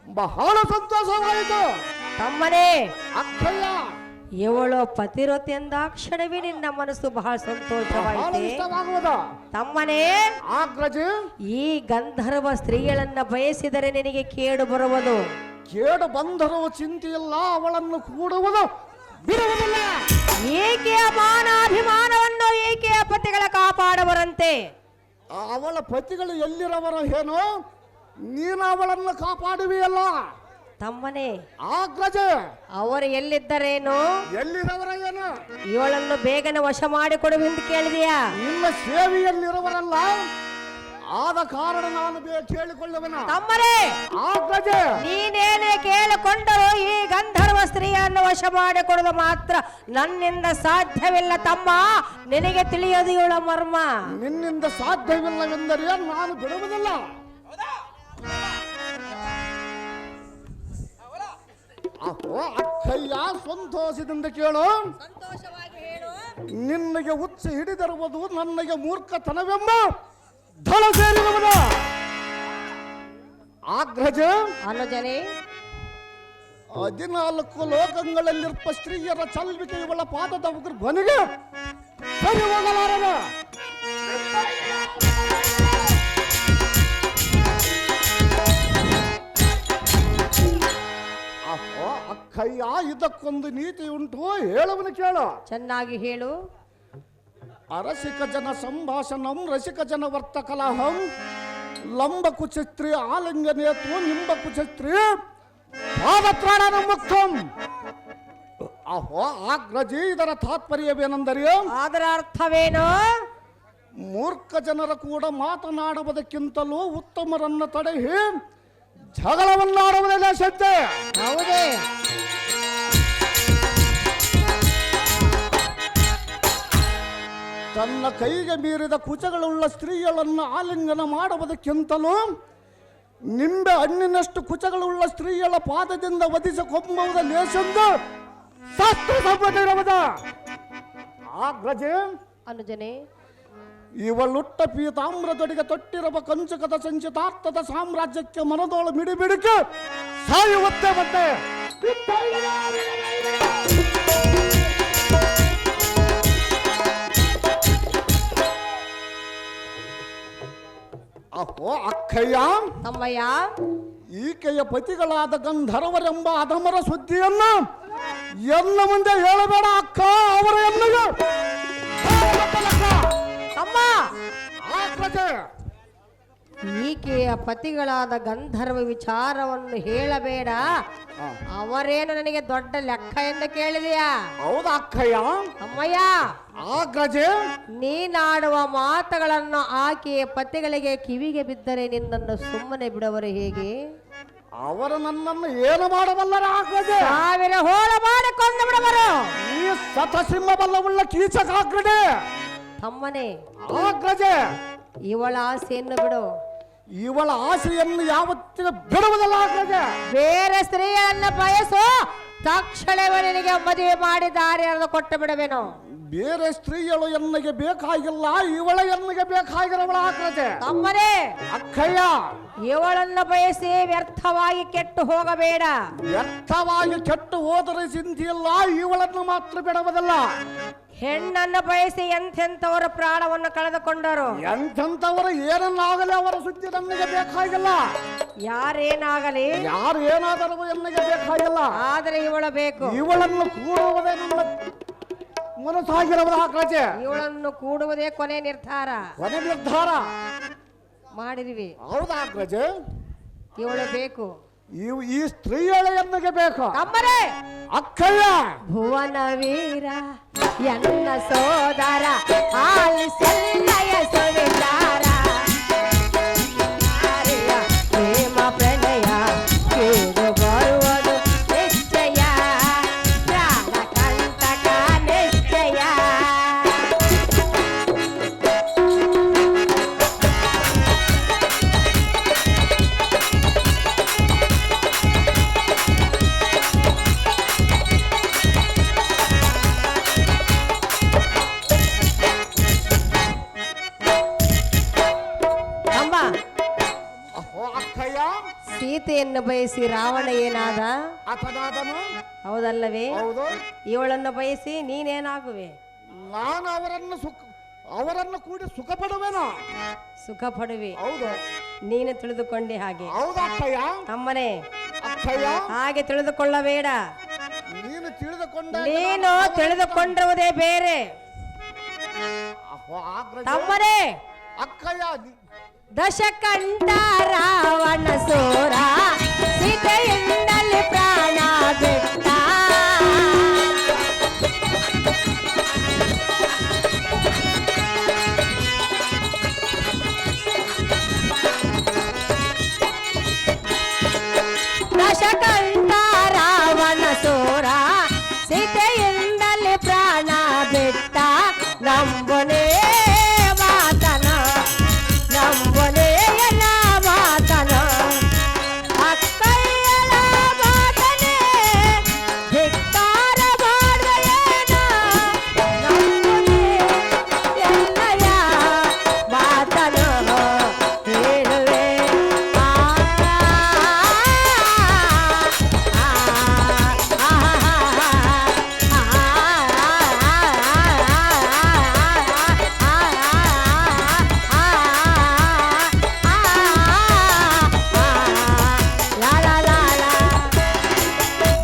ಬಹಳ ಸಂತೋಷವಾಯಿತು. ತಮ್ಮನೇ, ಅಕ್ಕಯ್ಯ, ಇವಳು ಪತಿರತೆ ಎಂದಾಕ್ಷಣವೇ ನಿನ್ನ ಮನಸ್ಸು ಬಹಳ ಬಹಳ ಸಂತೋಷವಾಯಿತೆ. ಇಷ್ಟವಾಗುವುದ ತಮ್ಮನೇ, ಆಗ್ರಜೆ. ಈ ಗಂಧರ್ವ ಸ್ತ್ರೀಗಳನ್ನ ಬಯಸಿದರೆ ನಿನಗೆ ಕೇಡು ಬರುವುದು. ಕೇಡು ಬಂದರೂ ಚಿಂತೆಯಿಲ್ಲ, ಅವಳನ್ನು ಕೂಡುವುದು ಬಿಡುವುದಿಲ್ಲ. ಈಕೆಯ ಮಾನಾಭಿಮಾನವನ್ನು ಈಕೆಯ ಪತಿಗಳ ಕಾಪಾಡುವರಂತೆ. ಅವಳ ಪತಿಗಳು ಎಲ್ಲಿರವರೋ ಏನೋ, ನೀನು ಅವಳನ್ನು ಕಾಪಾಡುವಿಯಲ್ಲ. ತಮ್ಮನೇ, ಆಗ್ರಜೆ, ಅವರು ಎಲ್ಲಿದ್ದರೇನು? ಎಲ್ಲಿರವರ ಏನು, ಇವಳನ್ನು ಬೇಗನೆ ವಶ ಮಾಡಿಕೊಡುವೆಂದು ಕೇಳಿದೆಯಾ? ನಿನ್ನ ಸೇವೆಯಲ್ಲಿರುವರಲ್ಲ, ಆದ ಕಾರಣ ನಾನು ಕೇಳಿಕೊಳ್ಳುವೆನ. ತಮ್ಮನೇ, ಆಗ್ರಜೆ, ನೀನೇನೇ ಕೇಳಿಕೊಂಡರೂ ಈ ಗಂಧರ್ವ ಸ್ತ್ರೀಯನ್ನು ವಶ ಮಾಡಿಕೊಡಲು ಮಾತ್ರ ನನ್ನಿಂದ ಸಾಧ್ಯವಿಲ್ಲ. ತಮ್ಮ, ನಿನಗೆ ತಿಳಿಯೋದು ಇವಳ ಮರ್ಮ. ನಿನ್ನಿಂದ ಸಾಧ್ಯವಿಲ್ಲವೆಂದರೆ ನಾನು ಬಿಡುವುದಿಲ್ಲ. ಅಹೋ ಅಕ್ಕಯ್ಯ, ಸಂತೋಷದಿಂದ ಕೇಳು. ಸಂತೋಷವಾಗಿ ಹೇಳು. ನಿನ್ನಗೆ ಹುಚ್ಚು ಹಿಡಿದಿರುವುದು ನನಗೆ ಮೂರ್ಖತನವೆಂಬ ಧಳ ಸೇರಿರುವುದು. ಆಗ್ರಜ, ಅನುಜನೇ, 14 ಲೋಕಗಳಲ್ಲಿರುವ ಸ್ತ್ರೀಯರ ಚಲ್ವಿಕೆ ಇವಳ ಪಾದದ ಧ್ವನಿಗೆ ಸರಿ ಹೋಗಲಾರದ. ಅಹೋ ಅಕ್ಕಯ್ಯ, ಇದಕ್ಕೊಂದು ನೀತಿ ಉಂಟು, ಹೇಳುವನು ಕೇಳು. ಚೆನ್ನಾಗಿ ಹೇಳು. ಅರಸಿಕ ಜನ ಸಂಭಾಷಣಂ ರಸಿಕ ಜನ ವರ್ತ ಕಲಹಂ ಲಂಬ ಕುಚಿತ್ರಿ ಆಲಿಂಗನೇತು ನಿಂಬ ಕುಚಿತ್ರಿ ಪಾದತ್ರಾಣ ಮುಕ್ತಂ. ಅಹೋ ಆಗ್ರಜಿ, ಇದರ ತಾತ್ಪರ್ಯವೇನೆಂದರೆ, ಅದರ ಅರ್ಥವೇನು? ಮೂರ್ಖ ಜನರ ಕೂಡ ಮಾತನಾಡುವುದಕ್ಕಿಂತಲೂ ಉತ್ತಮರನ್ನು ತಡೆಹಿ ಜಗಳವನ್ನಾಡುವುದೇ ಶ್ರದ್ಧೆ. ಹೌದೇ? ತನ್ನ ಕೈಗೆ ಮೀರಿದ ಕುಚಗಳುಳ್ಳ ಸ್ತ್ರೀಯಳನ್ನು ಆಲಿಂಗನ ಮಾಡುವುದಕ್ಕಿಂತಲೂ ನಿಂಬೆ ಹಣ್ಣಿನಷ್ಟು ಕುಚಗಳುಳ್ಳ ಸ್ತ್ರೀಯಳ ಪಾದದಿಂದ ವಧಿಸಿಕೊಂಬುವುದ ಲೇಸೆಂದು ಶಾಸ್ತ್ರ ಸಂಬಂಧ ಆಗ್ರಜೆ ಅನುಜನೇ, ಇವಳುಟ್ಟ ಪೀತಾಮ್ರದೊಡಿಗೆ ತೊಟ್ಟಿರುವ ಕಂಚಕದ ಸಂಚಿತಾರ್ಥದ ಸಾಮ್ರಾಜ್ಯಕ್ಕೆ ಮನದೋಳು ಮಿಡಿಬಿಡಿಕೆ ಸಾಯುತ್ತೆ ಮತ್ತೆ. ಅಹೋ ಅಕ್ಕಯ್ಯ, ತಮ್ಮಯ್ಯ, ಈಕೆಯ ಪತಿಗಳಾದ ಗಂಧರ್ವರೆಂಬ ಅಧಮರ ಸುದ್ದಿಯನ್ನು ಎಲ್ಲ ಮುಂದೆ ಹೇಳಬೇಡ ಅಕ್ಕ. ಅವರ ಎಲ್ಲಿಗೆ ತಮ್ಮ, ಆಗ್ರಜೆ, ಈಕೆಯ ಪತಿಗಳಾದ ಗಂಧರ್ವ ವಿಚಾರವನ್ನು ಹೇಳಬೇಡ. ಅವರೇನು ನನಗೆ ದೊಡ್ಡ ಲೆಕ್ಕ ಎಂದು ಕೇಳಿದೆಯಾ? ಹೌದಾ ಅಕ್ಕಯ್ಯ? ಅಮ್ಮಯ್ಯ, ಆಗ್ರಜೆ, ನೀನಾಡುವ ಮಾತುಗಳನ್ನು ಆಕೆಯ ಪತಿಗಳಿಗೆ ಕಿವಿಗೆ ಬಿದ್ದರೆ ನಿನ್ನನ್ನು ಸುಮ್ಮನೆ ಬಿಡವರು ಹೇಗೆ? ಅವರು ನನ್ನನ್ನು ಏನು ಮಾಡಬಲ್ಲರ ಆಗ್ರಜೆ? ಸಾವಿರ ಹೋಳ ಮಾಡಿ ಕೊಂದು ಬಿಡವರು. ಈ ಸತಸಿಂಹ ಬಲ್ಲವುಳ್ಳ ಕೀಚಕಾಗ್ರಜೆ. ತಮ್ಮನೇ, ಆಗ್ರಜೆ, ಇವಳ ಆಸೆಯನ್ನು ಬಿಡು. ಇವಳ ಆಸೆಯನ್ನು ಯಾವತ್ತಿಗೂ ಬಿಡುವುದಲ್ಲ ಆಗ್ರಜೆ. ಬೇರೆ ಸ್ತ್ರೀಯರನ್ನ ಬಯಸು, ತಕ್ಷಣವೇ ನಿನಗೆ ಮದುವೆ ಮಾಡಿ ದಾರಿ ಅರ್ಧ ಕೊಟ್ಟು ಬಿಡಬೇನು. ಬೇರೆ ಸ್ತ್ರೀಯಳು ಎನ್ನಗೆ ಬೇಕಾಗಿಲ್ಲ, ಇವಳ ಎನ್ನಗೆ ಬೇಕಾಗಿರವಳ ಆಗ್ರಜೆ. ತಮ್ಮನೇ, ಅಕ್ಕಯ್ಯ, ಇವಳನ್ನು ಬಯಸಿ ವ್ಯರ್ಥವಾಗಿ ಕೆಟ್ಟು ಹೋಗಬೇಡ. ವ್ಯರ್ಥವಾಗಿ ಕೆಟ್ಟು ಹೋದರೆ ಚಿಂತೆಯಿಲ್ಲ, ಇವಳನ್ನು ಮಾತ್ರ ಬಿಡುವುದಲ್ಲ. ಹೆಣ್ಣನ್ನು ಬಯಸಿ ಎಂಥೆಂಥವರ ಪ್ರಾಣವನ್ನು ಕಳೆದುಕೊಂಡರು. ಎಂಥವರು ಏನನ್ನಾಗಲಿ ಅವರ ಸುದ್ದಿ ನಮಗೆ ಬೇಕಾಗಿಲ್ಲ. ಯಾರೇನಾಗಲಿ, ಯಾರು ಏನಾದರೂ ಎನ್ನಗೆ ಬೇಕಾಗಿಲ್ಲ. ಆದರೆ ಇವಳ ಬೇಕು. ಇವಳನ್ನು ಕೂಡುವುದೇ ನಮ್ಮ ಮನಸ್ಸಾಗಿರವರ ಆಗ್ರಜೆ. ಇವಳನ್ನು ಕೂಡುವುದೇ ಕೊನೆ ನಿರ್ಧಾರ ಕೊನೆ ನಿರ್ಧಾರ ಮಾಡಿದ್ವಿ. ಹೌದಾ ಆಗ್ರಜೆ? ಇವಳು ಬೇಕು. ಈ ಸ್ತ್ರೀಯಳ ಎನ್ನಗೆ ಬೇಕು. ತಮ್ಮರೇ, ಅಕ್ಕಯ್ಯ, ಭುವನ ವೀರ ಎನ್ನ ಸೋದರ ಆಲಿಸೆಲ್ಲಯ ಸುವಿಚಾರ. ಪ್ರೇಮ ಪ್ರಣಯ ಕೇಳು ಬರುವುದು ನಿಶ್ಚಯ, ಪ್ರಾಣ ಕಂಟಕ ನಿಶ್ಚಯ. ಸೀತೆಯನ್ನು ಬಯಸಿ ರಾವಣ ಏನಾದ? ಆತನಾದನು. ಹೌದಲ್ಲವೇ? ಹೌದು. ಇವಳನ್ನು ಬಯಸಿ ನೀನೇನಾಗುವೆ? ನಾನು ಅವರನ್ನು ಕೂಡಿ ಸುಖ ಪಡುವೆನು. ಸುಖ ಪಡುವೆ. ಹೌದು. ನೀನು ತಿಳಿದುಕೊಂಡೆ ಹಾಗೆ. ಹೌದಾ ಅಕ್ಕಯ್ಯ? ತಮ್ಮನೇ, ಅಕ್ಕಯ್ಯ, ಹಾಗೆ ತಿಳಿದುಕೊಳ್ಳಬೇಡ. ನೀನು ತಿಳಿದುಕೊಂಡ ನೀನು ತಿಳಿದುಕೊಂಡಿರುವುದೇ ಬೇರೆ. ತಮ್ಮನೇ, ಅಕ್ಕಯ್ಯ, ದಶಕಂಠ ರಾವಣ ಸೋರ ಸೀತೆಯಿಂದಲೇ ಪ್ರಾಣ ಬಿಟ್ಟ. ದಶಕಂಠ ರಾವಣ ಸೋರ ಸೀತೆಯಿಂದಲೇ ಪ್ರಾಣ ಬಿಟ್ಟ. ನಂಬನೇ ಮಾತನ, ನಂಬನೆಯನ ಮಾತನ, ಅಕ್ಕಯ್ಯನ ಮಾತನೆ ಧಿಕ್ಕಾರ ಮಾಡುವೆಯೇನ. ನಂಬನೆ ಎನ್ನಯ ಮಾತನ ಹೇಳುವೆ.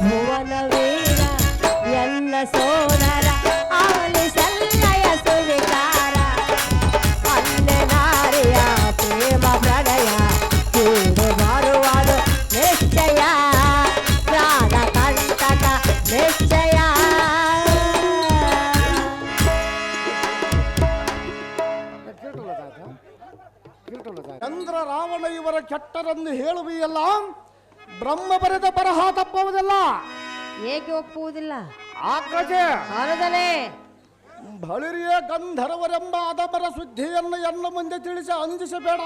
ಭುವನ ವೀರ ಎನ್ನ ಸೋದರ ಆಲಿಸಲ್ಲಯ ಸುವಿಚಾರ. ಅನ್ಯ ನಾರಿಯ ಪ್ರೇಮ ಪ್ರಣಯ ಕೂಡು ಬರುವುದು ನಿಶ್ಚಯ, ಪ್ರಾಣ ಕಂಟಕ ನಿಶ್ಚಯ. ಚಂದ್ರ ರಾವಣ ಇವರ ಕೆಟ್ಟರನ್ನು ಹೇಳುವೆಯಲ್ಲ, ಬ್ರಹ್ಮ ಬರೆದ ಬರಹ ತಪ್ಪುವುದಿಲ್ಲ. ಏಕೆ ಒಪ್ಪುವುದಿಲ್ಲ? ಆಗ್ರಜೆ, ಹೌದಲೇ? ಬಳಿರಿಯ ಗಂಧರ್ವರೆಂಬ ಅದಮರ ಸುದ್ದಿಯನ್ನು ಎನ್ನ ಮುಂದೆ ತಿಳಿಸಿ ಅಂಜಿಸಬೇಡ.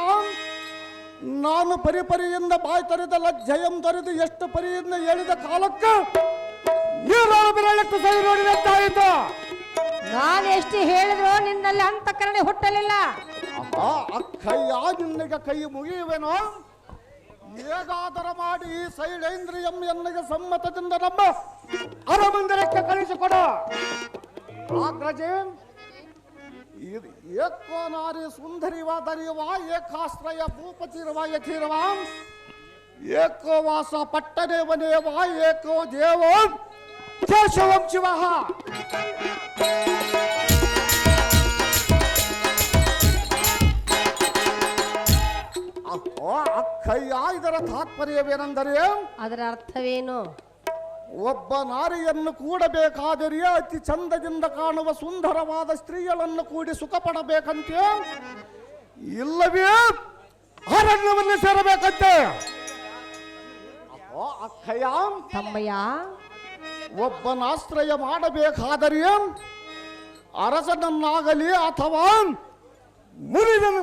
ನಾನು ಪರಿಪರಿಯಿಂದ ಬಾಯಿ ತರಿದ ಲಜ್ಜೆಯಂ ತೊರೆದು ಎಷ್ಟು ಪರಿಯಿಂದ ಹೇಳಿದ ಕಾಲಕ್ಕೆ ಸೈ ನೋಡಿದಂತಾಯಿತು. ನಾನು ಎಷ್ಟು ಹೇಳಿದ್ರು ನಿನ್ನಲ್ಲಿ ಅಂತಃಕರಣೆ ಹುಟ್ಟಲಿಲ್ಲ. ಅಕ್ಕಯ್ಯ, ನಿನ್ನಗೆ ಕೈ ಮುಗಿಯುವೆನೋ? ಹೇಗಾದರ ಮಾಡಿ ಈ ಶೈಲೇಂದ್ರಿಯಂ ಎನ್ನಗೆ ಸಮ್ಮತದಿಂದ ನಮ್ಮ ಅರಮಂದಿರಕ್ಕೆ ಕಳಿಸಿಕೊಡು. ಆಗ್ರಜೆ, ಏಕೋ ನಾರಿ ಸುಂದರಿವ ದರಿಯುವ ಏಕಾಶ್ರಯ ಭೂಪತಿರುವ ಯಥಿರುವ ಏಕೋ ವಾಸ ಪಟ್ಟನೆ ವನೇವ ಏಕೋ ದೇವೋ ಕೇಶವಂ ಶಿವ. ಅಕ್ಕಯ್ಯ, ಇದರ ತಾತ್ಪರ್ಯವೇನೆಂದರೆ? ಅದರ ಅರ್ಥವೇನು? ಒಬ್ಬ ನಾರಿಯನ್ನು ಕೂಡಬೇಕಾದರೆ ಅತಿ ಚಂದದಿಂದ ಕಾಣುವ ಸುಂದರವಾದ ಸ್ತ್ರೀಗಳನ್ನು ಕೂಡಿ ಸುಖ ಪಡಬೇಕಂತೆ, ಇಲ್ಲವೇ ಅರಣ್ಯವನ್ನು ಸೇರಬೇಕಂತೆ. ಅಕ್ಕಯ್ಯ ತಮ್ಮಯ್ಯ, ಒಬ್ಬನಾಶ್ರಯ ಮಾಡಬೇಕಾದರೆ ಅರಸನನ್ನಾಗಲಿ ಅಥವಾ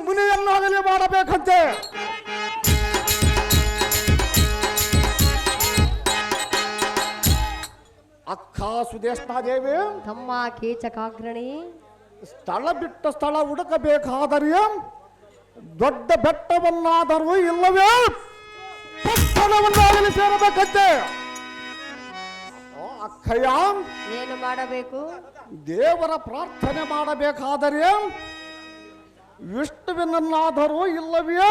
ಮುನಿಯನ್ನಾಗಲಿ ಮಾಡಬೇಕಂತೆ. ಅಕ್ಕ ಸುದೇಶನಾದೇವಿ, ತಮ್ಮ ಕೀಚಕಾಗ್ರಣಿ, ಸ್ಥಳ ಬಿಟ್ಟ ಸ್ಥಳ ಹುಡುಕಬೇಕಾದರೆ ದೊಡ್ಡ ಬೆಟ್ಟವನ್ನಾದರೂ ಇಲ್ಲವೇ ಪಟ್ಟಣವನ್ನಾಗಲಿ ಸೇರಬೇಕಂತೆ. ಅಕ್ಕಯ್ಯ, ಏನು ಮಾಡಬೇಕು? ದೇವರ ಪ್ರಾರ್ಥನೆ ಮಾಡಬೇಕಾದರೆ ವಿಷ್ಣುವಿನನ್ನಾದರೂ ಇಲ್ಲವೇ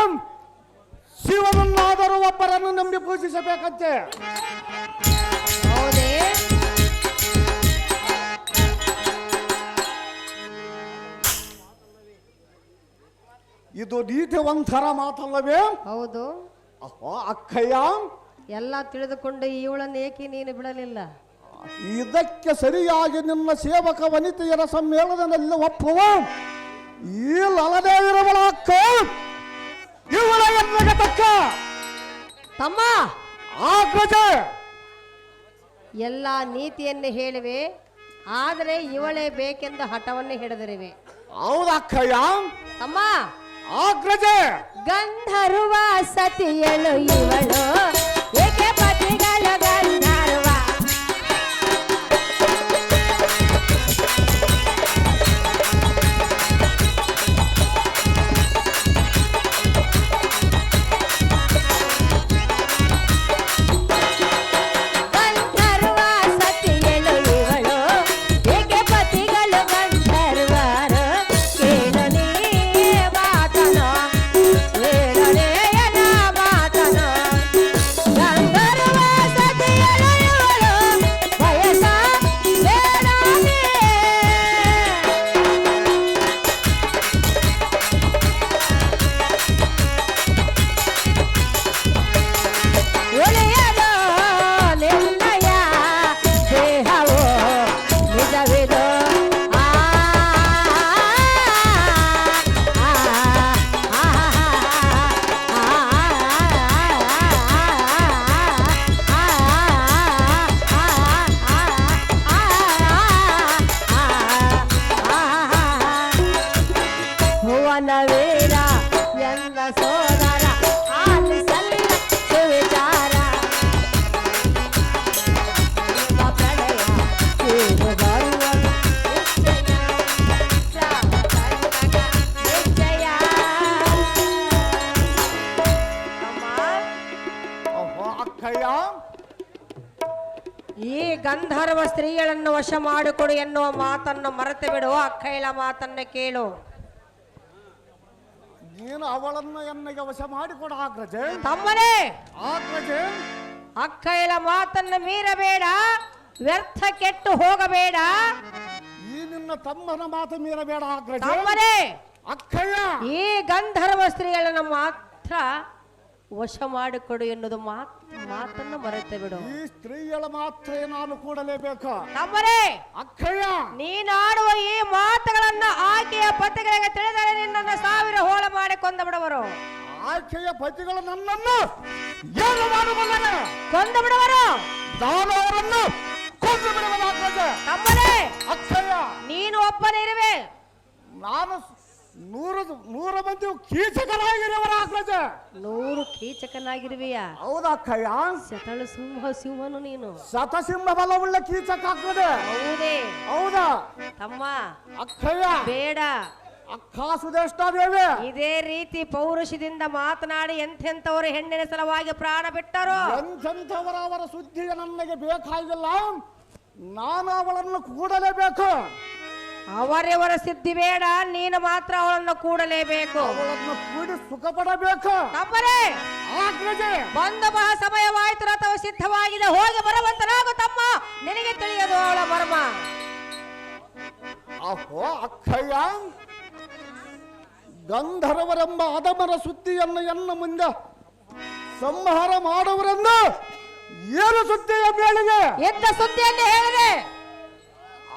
ಶಿವನನ್ನಾದರೂ ಒಬ್ಬರನ್ನು ನಂಬಿ ಪೂಜಿಸಬೇಕಂತೆ. ಹೌದೇ? ಇದು ನೀತಿವಂತರ ಮಾತಲ್ಲವೇ? ಹೌದು. ಅಕ್ಕಯ್ಯ, ಎಲ್ಲ ತಿಳಿದುಕೊಂಡು ಇವಳನ್ನು ಏಕೆ ನೀನು ಬಿಡಲಿಲ್ಲ? ಇದಕ್ಕೆ ಸರಿಯಾಗಿ ನಿನ್ನ ಸೇವಕ ವನಿತೆಯರ ಸಮ್ಮೇಳನದಲ್ಲಿ ಒಪ್ಪುವ ಈ ಲಲನೆ ಇರುವಳ ಅಕ್ಕ ಇವಳ ಎನ್ನಗೆ ತಕ್ಕ. ತಮ್ಮ, ಆಗ್ರಜ, ಎಲ್ಲ ನೀತಿಯನ್ನು ಹೇಳಿವೆ, ಆದರೆ ಇವಳೇ ಬೇಕೆಂದು ಹಠವನ್ನು ಹಿಡಿದಿರುವೆ. ಹೌದಕ್ಕಯ್ಯ. ತಮ್ಮ, ಆಗ್ರಜ, ಗಂಧರ್ವ ಸತಿಯಳು ಇವಳು, ಏಕೆ ಪತಿಗಳ ಗಂಧರ್ವ. ಗಂಧರ್ವ ಸತಿಯಳು ಇವಳು, ಏಕೆ ಪತಿಗಳು ಗಂಧರ್ವರು. ಕೇಳಲಿ ಮಾತನೋ, ಕೇಳಲೆಯನ ಮಾತನೋ. ಗಂಧರ್ವ ಸತಿಯಳು ಇವಳು, ವಯಸ್ಸ ಬೇಡನೆ. ಉಳಿಯಲು ನಿನ್ನಯ ದೇಹವು ನಿಜವಿದು. ಆ ಭುವನ ವೀರ ಎನ್ನ ಸೋದರ ಆಲಿಸಲ್ಲ ಸುವಿಚಾರ. ನಿಮ್ಮ ಪ್ರಣಯ ಇದು ಬರುವ ನಿಶ್ಚಯ. ಅಕ್ಕಯ್ಯ, ಈ ಗಂಧರ್ವ ಸ್ತ್ರೀಗಳನ್ನು ವಶ ಮಾಡಿಕೊಡು ಎನ್ನುವ ಮಾತನ್ನು ಮರೆತು ಬಿಡು. ಅಕ್ಕೈಲ ಮಾತನ್ನು ಕೇಳು. ನೀನು ಅವಳನ್ನು ಎನ್ನಗೆ ವಶ ಮಾಡಿಕೊಡ. ಆಗ್ರಜೆ, ತಮ್ಮನೇ, ಆಗ್ರಜೆ, ಅಕ್ಕೈಲ ಮಾತನ್ನು ಮೀರಬೇಡ, ವ್ಯರ್ಥ ಕೆಟ್ಟು ಹೋಗಬೇಡ. ಈ ನಿನ್ನ ತಮ್ಮನ ಮಾತು ಮೀರಬೇಡ. ಆಗ್ರಜೆ, ತಮ್ಮನೇ, ಅಕ್ಕಯ್ಯ, ಈ ಗಂಧರ್ವ ಸ್ತ್ರೀಗಳನ್ನು ಮಾತ್ರ ವಶ ಮಾಡಿಕೊಡು ಎನ್ನುವುದು ಮಾತನ್ನು ಮರೆತು ಬಿಡು. ಈ ಸ್ತ್ರೀಯಳ ಮಾತ್ರ ನಾನು ಕೂಡಲೇಬೇಕು. ತಮ್ಮನೇ, ಅಕ್ಕಯ್ಯ, ನೀನಾಡುವ ಈ ಮಾತುಗಳನ್ನ ಆಕೆಯ ಪತಿಗಳಿಗೆ ತಿಳಿದರೆ ನಿನ್ನನ್ನು 1000 ಹೋಳ ಮಾಡಿ ಕೊಂದು ಬಿಡುವರು. ಆಕೆಯ ಪತಿಗಳು ನನ್ನನ್ನು ಏನು ಮಾಡಬಲ್ಲರು? ಕೊಂದು ಬಿಡುವರು. ನಾನು ಅವರನ್ನು ಹೋಗಿ ಬಿಡುವಲ್ಲ ಅಗ್ರಜ. ತಮ್ಮನೇ ಅಕ್ಷಯ ನೀನು ಒಬ್ಬನೇ ಇರುವೆ. ನಾನು ನೂರು ಮಂದಿ ಕೀಚಕರಾಗಿರುವರ ಅಗ್ರಜ. 100 ಕೀಚಕನಾಗಿರುವೆಯಾ? ಹೌದಾ ಅಕ್ಕಯ್ಯ? ಶತಳು ಸಿಂಹನು ನೀನು. ಶತಸಿಂಹ ಬಲವುಳ್ಳ ಕೀಚಕ ಆಗ್ತದೆ. ಹೌದೇ? ಹೌದಾ ತಮ್ಮ ಅಕ್ಕಯ್ಯ? ಬೇಡ. ಅಕ್ಕ ಸುದೇಷ್ಟಾದೇವಿ ಇದೇ ರೀತಿ ಪೌರುಷದಿಂದ ಮಾತನಾಡಿ ಎಂಥೆಂಥವರು ಹೆಣ್ಣಿನ ಸಲುವಾಗಿ ಪ್ರಾಣ ಬಿಟ್ಟರು. ಎಂಥೆಂಥವರ ಅವರ ಸುದ್ದಿಯ ನನಗೆ ಬೇಕಾಗಿಲ್ಲ. ನಾನು ಅವಳನ್ನು ಕೂಡಲೇಬೇಕು. ಅವರವರ ಸಿದ್ಧಿ ಬೇಡ, ನೀನು ಮಾತ್ರ ಅವಳನ್ನು ಕೂಡಲೇಬೇಕು. ಅವಳನ್ನು ಕೂಡಿ ಸುಖ ಪಡಬೇಕು. ತಮ್ಮರೇ ಆಗ್ರಜೆ ಬಂದ ಬಹ ಸಮಯವಾಯಿತು, ರಥವು ಸಿದ್ಧವಾಗಿದೆ, ಹೋಗಿ ಬರುವಂತನಾಗು ತಮ್ಮ. ನಿನಗೆ ತಿಳಿಯದು ಅವಳ ಮರ್ಮ. ಅಹೋ ಅಕ್ಕಯ್ಯ, ಗಂಧರ್ವರೆಂಬ ಅಧಮರ ಸುದ್ದಿಯನ್ನು ಎನ್ನ ಮುಂದೆ ಸಂಹಾರ ಮಾಡುವರೆಂದು ಏನು ಸುದ್ದಿಯ ಮೇಳಿಗೆ ಎದ್ದ ಸುದ್ದಿಯನ್ನೇ ಹೇಳಿದೆ.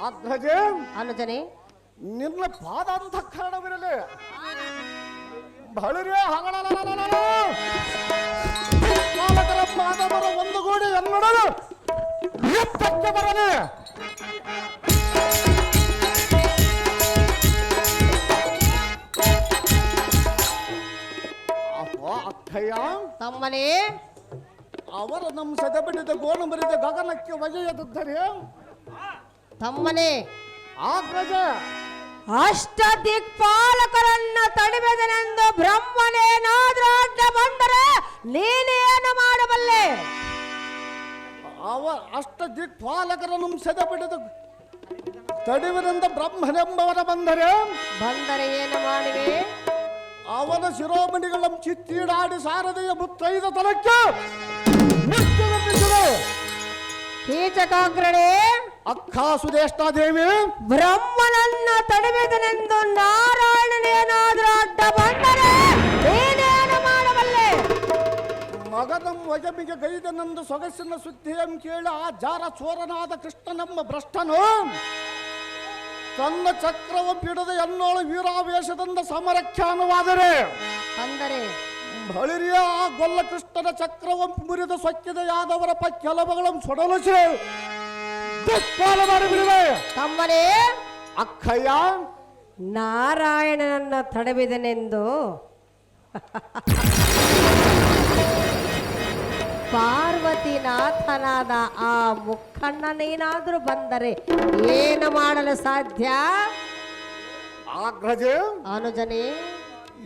ಆಗ್ರಜೆ ಅನುಜನೆ ನಿನ್ನ ಪಾದಾಂತಃಕರಣವಿರಲಿ. ಬಳಿರೇ ಹಗಳರ ಪಾದವರ ಒಂದುಗೂಡಿ ಎನ್ನೊಡಲು ಯುದ್ಧಕ್ಕೆ ಬರಲಿ. ಅಹೋ ಅಕ್ಕಯ್ಯ, ತಮ್ಮನೇ ಅವರ ನಮ್ಮ ಸದೆಬಡಿದ ಗೋಣ ಬರಿದ ಗಗನಕ್ಕೆ ಒಗೆಯದಿದ್ದರೆ ತಮ್ಮನೇ ಆಗ್ರಜ ಅಷ್ಟ ದಿಕ್ಪಾಲಕರನ್ನ ತಡಿಬೇದನೆಂದು ಬ್ರಹ್ಮನೇನಾದ್ರೂ ಅಡ್ಡ ಬಂದರೆ ನೀನೇನು ಮಾಡಬಲ್ಲೆ? ಅವ ಅಷ್ಟ ದಿಕ್ಪಾಲಕರನ್ನು ಸದೆಬಡಿದ ತಡಿವನೆಂದ ಬ್ರಹ್ಮನೆಂಬವರ ಬಂದರೆ ಏನು ಮಾಡುವೆ? ಅವನ ಶಿರೋಮಣಿಗಳ ಚಿತ್ತೀಡಾಡಿ ಸಾರದೆಯ ಮುತ್ತೈದ ತಲಕ್ಕೆ ಮೃತ್ಯುವೆಂದಿಸಿದೆ. ಕೀಚಕಾಗ್ರಣೆ ಅಕ್ಕ ಸುದೇಷ್ಟಾದೇವಿ ಬ್ರಹ್ಮನನ್ನ ತಡಿಬೇದನೆಂದು ನಾರಾಯಣನೇನಾದ್ರೂ ಅಡ್ಡ ಬಂದರೆ ನೀನೇನು ಮಾಡಬಲ್ಲೆ? ಮಗನಂ ಒಜಮಿಗೆ ಗೈದನೆಂದು ಸೊಗಸಿನ ಸುದ್ದಿಯಂ ಕೇಳಿ ಆ ಜಾರ ಚೋರನಾದ ಕೃಷ್ಣನೆಂಬ ಭ್ರಷ್ಟನು ತನ್ನ ಚಕ್ರವ ಬಿಡದ ಎನ್ನೋಳು ವೀರಾವೇಶದಿಂದ ಸಮರಖ್ಯಾನವಾದರೆ ಅಂದರೆ ಬಳಿರಿಯ ಆ ಗೊಲ್ಲ ಕೃಷ್ಣನ ಚಕ್ರವಂ ಮುರಿದು ಸೊಕ್ಕಿದ ಯಾದವರ ಕೆಲವಗಳನ್ನು ಸೊಡಲಿಸಿ ದಿಕ್ಪಾಲ ಮಾಡಿಬಿಡಿದೆ. ತಮ್ಮನೇ ಅಕ್ಕಯ್ಯ, ನಾರಾಯಣನನ್ನ ತಡಬಿದನೆಂದು ಪಾರ್ವತಿನಾಥನಾದ ಆ ಮುಖಣ್ಣನೇನಾದ್ರೂ ಬಂದರೆ ಏನು ಮಾಡಲು ಸಾಧ್ಯ? ಆಗ್ರಜೆ ಅನುಜನೇ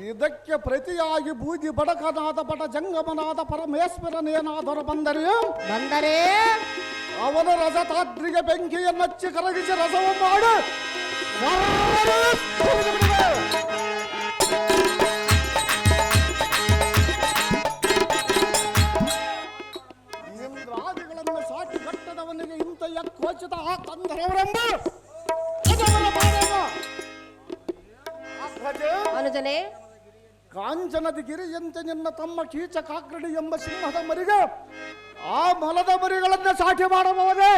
ಇದಕ್ಕೆ ಪ್ರತಿಯಾಗಿ ಬೂದಿ ಬಡಕನಾದ ಬಡ ಜಂಗಮನಾದ ಪರಮೇಶ್ವರನೇನಾದರೂ ಬಂದರೆ ಅವನ ರಜತಾದ್ರಿಗೆ ಬೆಂಕಿಯನ್ನಚ್ಚಿ ಕರಗಿಸಿ ರಸವ ಮಾಡು. ಇಂದ್ರಾದಿಗಳನ್ನು ಸಾಟಿ ಕಟ್ಟದವನಿಗೆ ಇಂಥ ಯತ್ಕೋಚಿತ ಆ ಕಂದರವರೆಂಬ ಅನುಜನೇ ಕಾಂಚನದ ಗಿರಿಯಂತೆ ನಿನ್ನ ತಮ್ಮ ಕೀಚಕಾಗ್ರಡಿ ಎಂಬ ಸಿಂಹದ ಮರಿಗೆ ಆ ಮಲದ ಮರಿಗಳನ್ನ ಸಾಟಿ ಮಾಡಬಹುದೇ?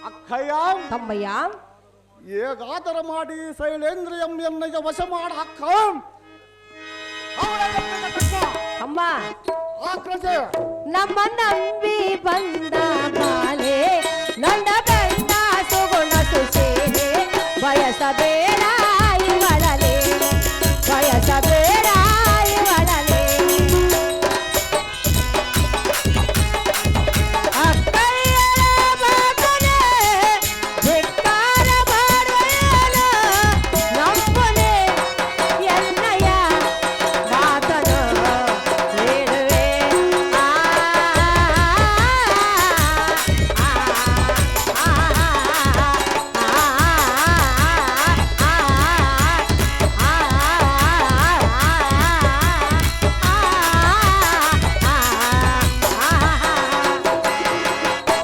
ಅಕ್ಕಯ್ಯ, ತಮ್ಮಯ್ಯ ಹೇಗಾದರ ಮಾಡಿ ಶೈಲೇಂದ್ರಿಯಂ ಎನ್ನಗೆ ವಶ ಮಾಡ ಅಕ್ಕ. ಅಮ್ಮ ಆಗ್ರಜೆ ನಮ್ಮ ನಂಬಿ ಬಂದ ಬಾಲೆ ನನ್ನ ಬೆಂದ ಸುಗುಣ ಸುಶೀಲೆ ಬಯಸಬೇಡ ಇವಳಲೆ ಬಯಸಬೇಡ ಇವಳಲೆ ಅಕ್ಕಯ್ಯರ ಮಗನೇ ಧಿಕ್ಕಾರ ಮಾಡುವೆಯೇನು ನಂಬನೆ ಎನ್ನಯ ಮಾತನು ಹೇಳುವೆ.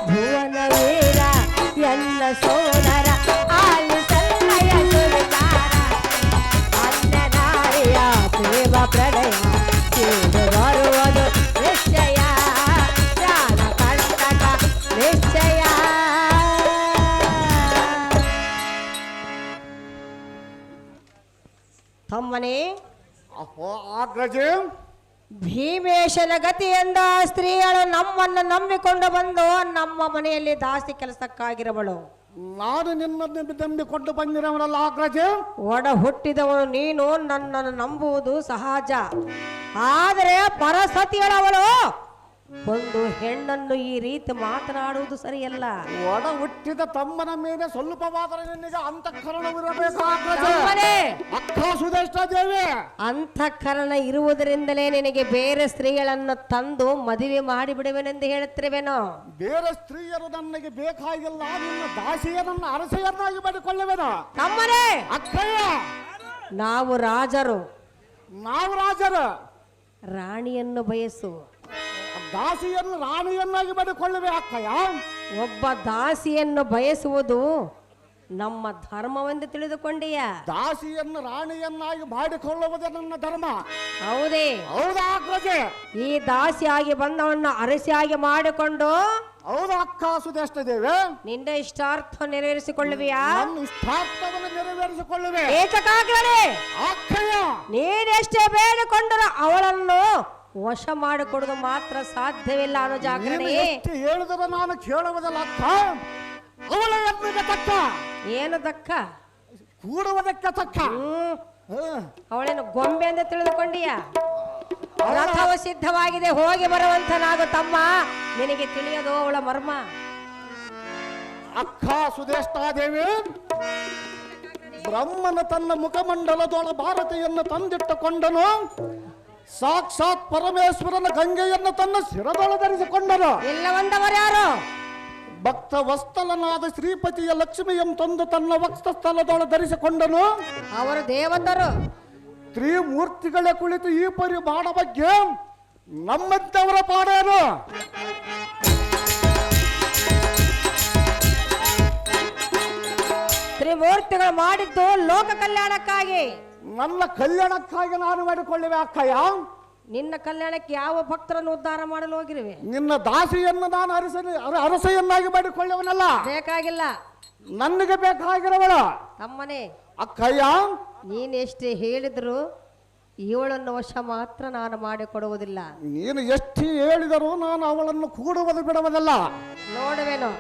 ಭುವನ ವೀರ ಎನ್ನ ಸೋದರ ಆಲಿಸಲ್ಲಯ ಸುರಿತಾರ ಅನ್ನನಾರಿಯ ಪ್ರೇಮ ಪ್ರಣಯ ಸೇರು ಬರುವುದು ನಿಶ್ಚಯ ಪ್ರಾಣ ಕಂಟಕ ನಿಶ್ಚಯ. ತಮ್ಮನೇ ಅಹೋ ಆಗ್ರಜೆ ಭೀಮೇಶನ ಗತಿಯಿಂದ ಸ್ತ್ರೀಯಳು ನಮ್ಮನ್ನು ನಂಬಿಕೊಂಡು ಬಂದು ನಮ್ಮ ಮನೆಯಲ್ಲಿ ದಾಸಿ ಕೆಲಸಕ್ಕಾಗಿರವಳು. ನಾನು ನಿನ್ನನ್ನು ನಂಬಿಕೊಂಡು ಬಂದಿರವನಲ್ಲ ಅಗ್ರಜ. ಒಡ ಹುಟ್ಟಿದವನು ನೀನು ನನ್ನನ್ನು ನಂಬುವುದು ಸಹಜ. ಆದರೆ ಪರಸತಿಯಳವಳು ಒಂದು ಹೆಣ್ಣನ್ನು ಈ ರೀತಿ ಮಾತನಾಡುವುದು ಸರಿಯಲ್ಲ. ಒಡ ಹುಟ್ಟಿದ ತಮ್ಮನ ಮೇಲೆ ಸ್ವಲ್ಪವಾದರೆ ನಿನಗೆ ಅಂತಃಕರಣವಿರಬೇಕು ಅಗ್ರಜ. ತಮ್ಮನೇ, ಅಕ್ಕ ಸುದೇಷ್ಟ ದೇವಿ, ಅಂತಃಕರಣ ಇರುವುದರಿಂದಲೇ ನಿನಗೆ ಬೇರೆ ಸ್ತ್ರೀಗಳನ್ನು ತಂದು ಮದುವೆ ಮಾಡಿಬಿಡುವೆನೆಂದು ಹೇಳುತ್ತಿರುವೆನೋ? ಬೇರೆ ಸ್ತ್ರೀಯರು ನನಗೆ ಬೇಕಾಗಿಲ್ಲ, ನಿನ್ನ ದಾಸಿಯರನ್ನ ಅರಸೆಯನ್ನಾಗಿ ಮಾಡಿಕೊಳ್ಳುವೆನು. ತಮ್ಮನೇ, ಅಕ್ಕಯ್ಯ, ನಾವು ರಾಜರು, ನಾವು ರಾಜರು. ರಾಣಿಯನ್ನು ಬಯಸು. ದಾಸಿಯನ್ನು ರಾಣಿಯನ್ನಾಗಿ ಮಾಡಿಕೊಳ್ಳುವೆ ಅಕ್ಕಯ್ಯ. ಒಬ್ಬ ದಾಸಿಯನ್ನು ಬಯಸುವುದು ನಮ್ಮ ಧರ್ಮವೆಂದು ತಿಳಿದುಕೊಂಡೆಯ? ದಾಸಿಯನ್ನು ರಾಣಿಯನ್ನಾಗಿ ಮಾಡಿಕೊಳ್ಳುವುದೇ ನನ್ನ ಧರ್ಮ. ಹೌದೇ? ಹೌದಾ ಅಗ್ರಜೆ? ಈ ದಾಸಿಯಾಗಿ ಬಂದವನ್ನ ಅರಸಿಯಾಗಿ ಮಾಡಿಕೊಂಡು ಹೌದಾ ಅಕ್ಕ ಸುದೇಷ್ಟ ದೇವಿ? ನಿನ್ನ ಇಷ್ಟಾರ್ಥ ನೆರವೇರಿಸಿಕೊಳ್ಳುವಿಯಾ? ನನ್ನ ಇಷ್ಟಾರ್ಥವನ್ನು ನೆರವೇರಿಸಿಕೊಳ್ಳುವೆ. ಏತಕ್ಕಾಗಲೇ ಅಕ್ಕಯ್ಯ, ನೀನೆಷ್ಟೇ ಬೇಡಿಕೊಂಡರೂ ಅವಳನ್ನು ವಶ ಮಾಡಿಕೊಡುವುದು ಮಾತ್ರ ಸಾಧ್ಯವಿಲ್ಲ ಅನ್ನೋ ನೀನು ಜಾಗರಣೆ. ಎಷ್ಟು ಹೇಳಿದರೂ ನಾನು ಕೇಳುವುದಲ್ಲ ಅಕ್ಕ. ಅವಳ ಯತ್ನಿಗೆ ತಕ್ಕ, ಏನು ದಕ್ಕ? ಕೂಡುವುದಕ್ಕೆ ತಕ್ಕ. ಅವಳೇನು ಗೊಂಬೆ ಅಂತ ತಿಳಿದುಕೊಂಡಿಯ? ರಥವು ಸಿದ್ಧವಾಗಿದೆ, ಹೋಗಿ ಬರುವಂತನಾಗು ತಮ್ಮ. ನಿನಗೆ ತಿಳಿಯದು ಅವಳ ಮರ್ಮ. ಅಕ್ಕ ಸುದೇಷ್ಟಾದೇವಿ, ಬ್ರಹ್ಮನ ತನ್ನ ಮುಖಮಂಡಲದೊಳ ಭಾರತಿಯನ್ನು ತಂದಿಟ್ಟುಕೊಂಡನು. ಸಾಕ್ಷಾತ್ ಪರಮೇಶ್ವರನ ಗಂಗೆಯನ್ನು ತನ್ನ ಶಿರದೊಳ ಧರಿಸಿಕೊಂಡನು. ಇಲ್ಲವಂದವರು ಯಾರು? ಭಕ್ತ ವಸ್ತಲನಾದ ಶ್ರೀಪತಿಯ ಲಕ್ಷ್ಮಿಯನ್ನು ತಂದು ತನ್ನ ವಕ್ಷಸ್ಥಲದೊಳ ಧರಿಸಿಕೊಂಡನು. ಅವರು ದೇವತರು. ತ್ರಿಮೂರ್ತಿಗಳೇ ಕುಳಿತು ಈ ಪರಿ ಬಾಡ ಬಗ್ಗೆ ನಮ್ಮಂತವರ ಪಾಡೇನು? ತ್ರಿಮೂರ್ತಿಗಳು ಮಾಡಿದ್ದು ಲೋಕ ಕಲ್ಯಾಣಕ್ಕಾಗಿ. ನನ್ನ ಕಲ್ಯಾಣಕ್ಕಾಗಿ ನಾನು ಮಾಡಿಕೊಳ್ಳುವೆ ಅಕ್ಕಯ್ಯ. ನಿನ್ನ ಕಲ್ಯಾಣಕ್ಕೆ ಯಾವ ಭಕ್ತರನ್ನು ಉದ್ಧಾರ ಮಾಡಲು ಹೋಗಿರುವೆ? ನಿನ್ನ ದಾಸಿಯನ್ನು ನಾನು ಅರಸೆಯನ್ನಾಗಿ ಮಾಡಿಕೊಳ್ಳುವನಲ್ಲ. ಬೇಕಾಗಿಲ್ಲ, ನನಗೆ ಬೇಕಾಗಿರುವಳು. ತಮ್ಮನೇ, ಅಕ್ಕಯ್ಯ, ನೀನೆಷ್ಟೇ ಹೇಳಿದ್ರು ಇವಳನ್ನು ವಶ ಮಾತ್ರ ನಾನು ಮಾಡಿಕೊಡುವುದಿಲ್ಲ. ನೀನು ಎಷ್ಟು ಹೇಳಿದರೂ ನಾನು ಅವಳನ್ನು ಕೂಡುವುದು ಬಿಡುವುದಲ್ಲ. ನೋಡುವೆನು.